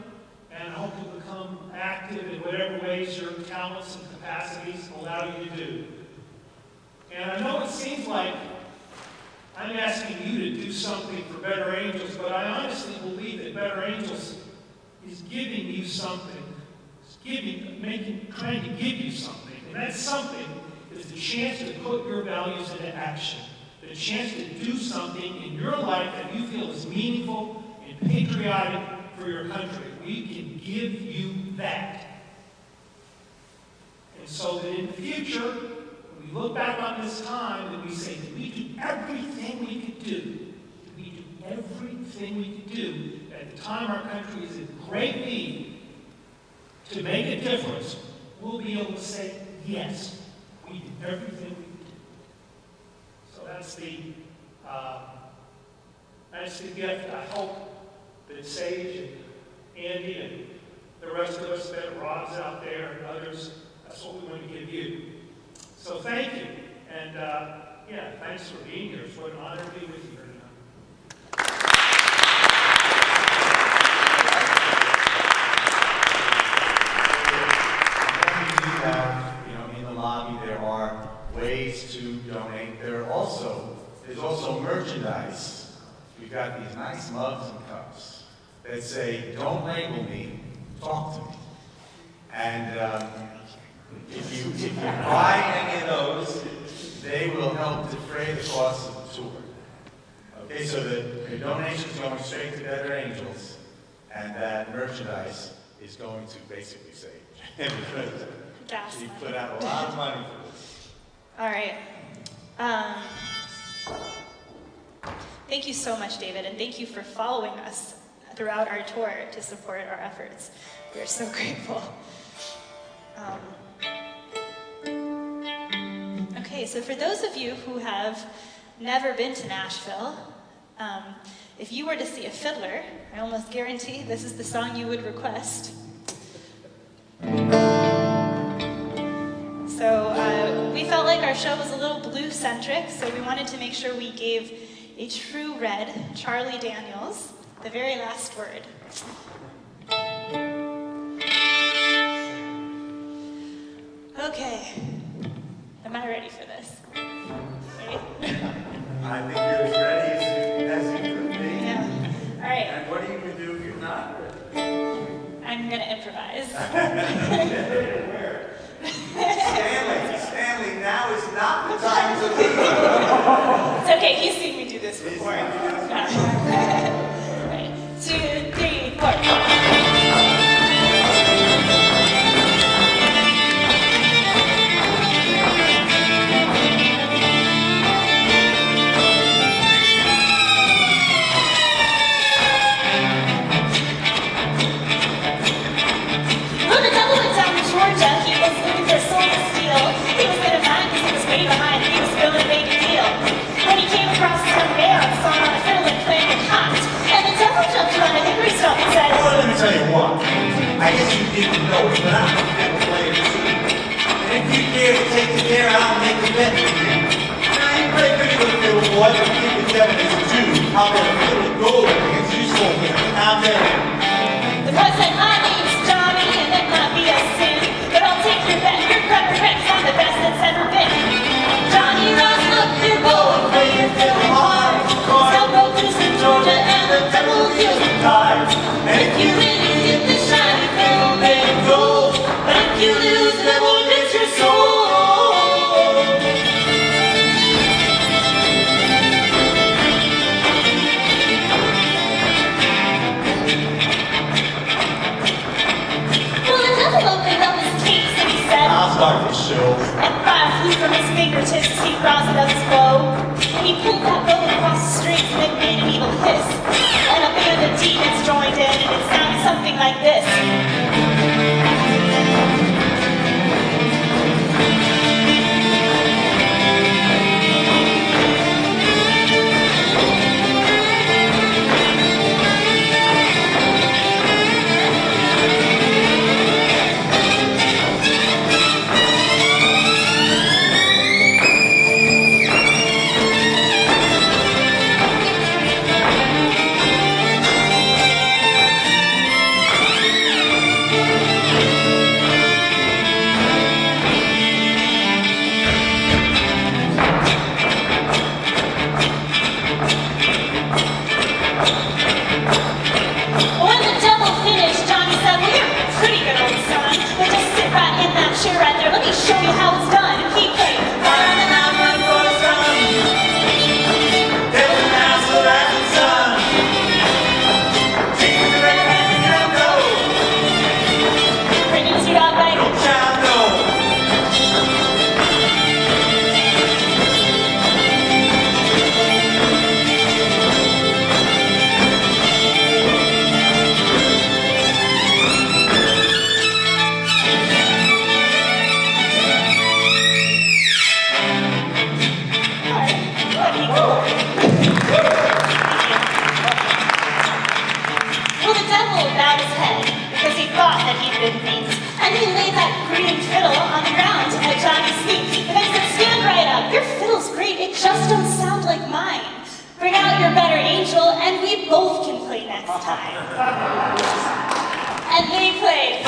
Speaker 21: And I hope you'll become active in whatever ways your talents and capacities allow you to do. And I know it seems like I'm asking you to do something for Better Angels, but I honestly believe that Better Angels is giving you something. It's trying to give you something. And that something is the chance to put your values into action. The chance to do something in your life that you feel is meaningful and patriotic for your country. We can give you that. And so that in the future, when we look back on this time, that we say, did we do everything we could do? Did we do everything we could do at the time our country is in great need to make a difference? We'll be able to say, yes, we did everything we could do. So that's the gift, I hope, that Sage and Andy and the rest of us, that Roth's out there and others, that's what we want to give you. So thank you. And yeah, thanks for being here. It's what an honor to be with you tonight.
Speaker 1: We have, in the lobby, there are ways to donate. There's also merchandise. We've got these nice mugs and cups that say, don't label me, talk to me. And if you buy any of those, they will help defray the cost of the tour. Okay, so the donation is going straight to Better Angels, and that merchandise is going to basically save. You put out a lot of money for this.
Speaker 4: All right. Thank you so much, David, and thank you for following us throughout our tour to support our efforts. We are so grateful. Okay, so for those of you who have never been to Nashville, if you were to see a fiddler, I almost guarantee this is the song you would request. So we felt like our show was a little blues-centric, so we wanted to make sure we gave a true red Charlie Daniels the very last word. Okay, am I ready for this? Ready?
Speaker 1: I think you're as ready as you could be.
Speaker 4: Yeah. All right.
Speaker 1: And what are you going to do if you're not ready?
Speaker 4: I'm going to improvise.
Speaker 1: Stanley, now is not the time to leave.
Speaker 4: It's okay, he's seen me do this before. Right. 2, 3, 4.
Speaker 1: Tell you what, I guess you didn't know it, but I'm a fiddle player too. And if you dare to take the dare, I'll make a bet with you. Now you play pretty good fiddle, boy, but give the devil his due. I'll bet a fiddle gold against you, so I'll bet it.
Speaker 4: The present my name's Johnny, and it might be a sin, but I'll take your bet. You're gonna bet I'm the best that's ever been. Johnny, rise up, you go and play your fiddle hard. South Memphis in Georgia, and the devil feels the cards. And if you win, you get the shiny fiddle made gold. But if you lose, then we'll get your soul. as he roused up his bow. He pulled that bow across the strings and it made an evil hiss. And a band of demons joined in and it sounded something like this. When the devil finished, Johnny said, well, you're a pretty good old son, but just sit right in that chair right there. Let me show you how it's done. And he played, fire in the night, run for the sun. Devil in the house, the rising sun. Sing the red man, you don't go. Bringing to your baby. Don't child go. Well, the devil bowed his head because he thought that he'd been beat, and he laid that green fiddle on the ground at Johnny's feet. And he said, stand right up. Your fiddle's great. It just don't sound like mine. Bring out your better angel, and we both can play next time. And they played.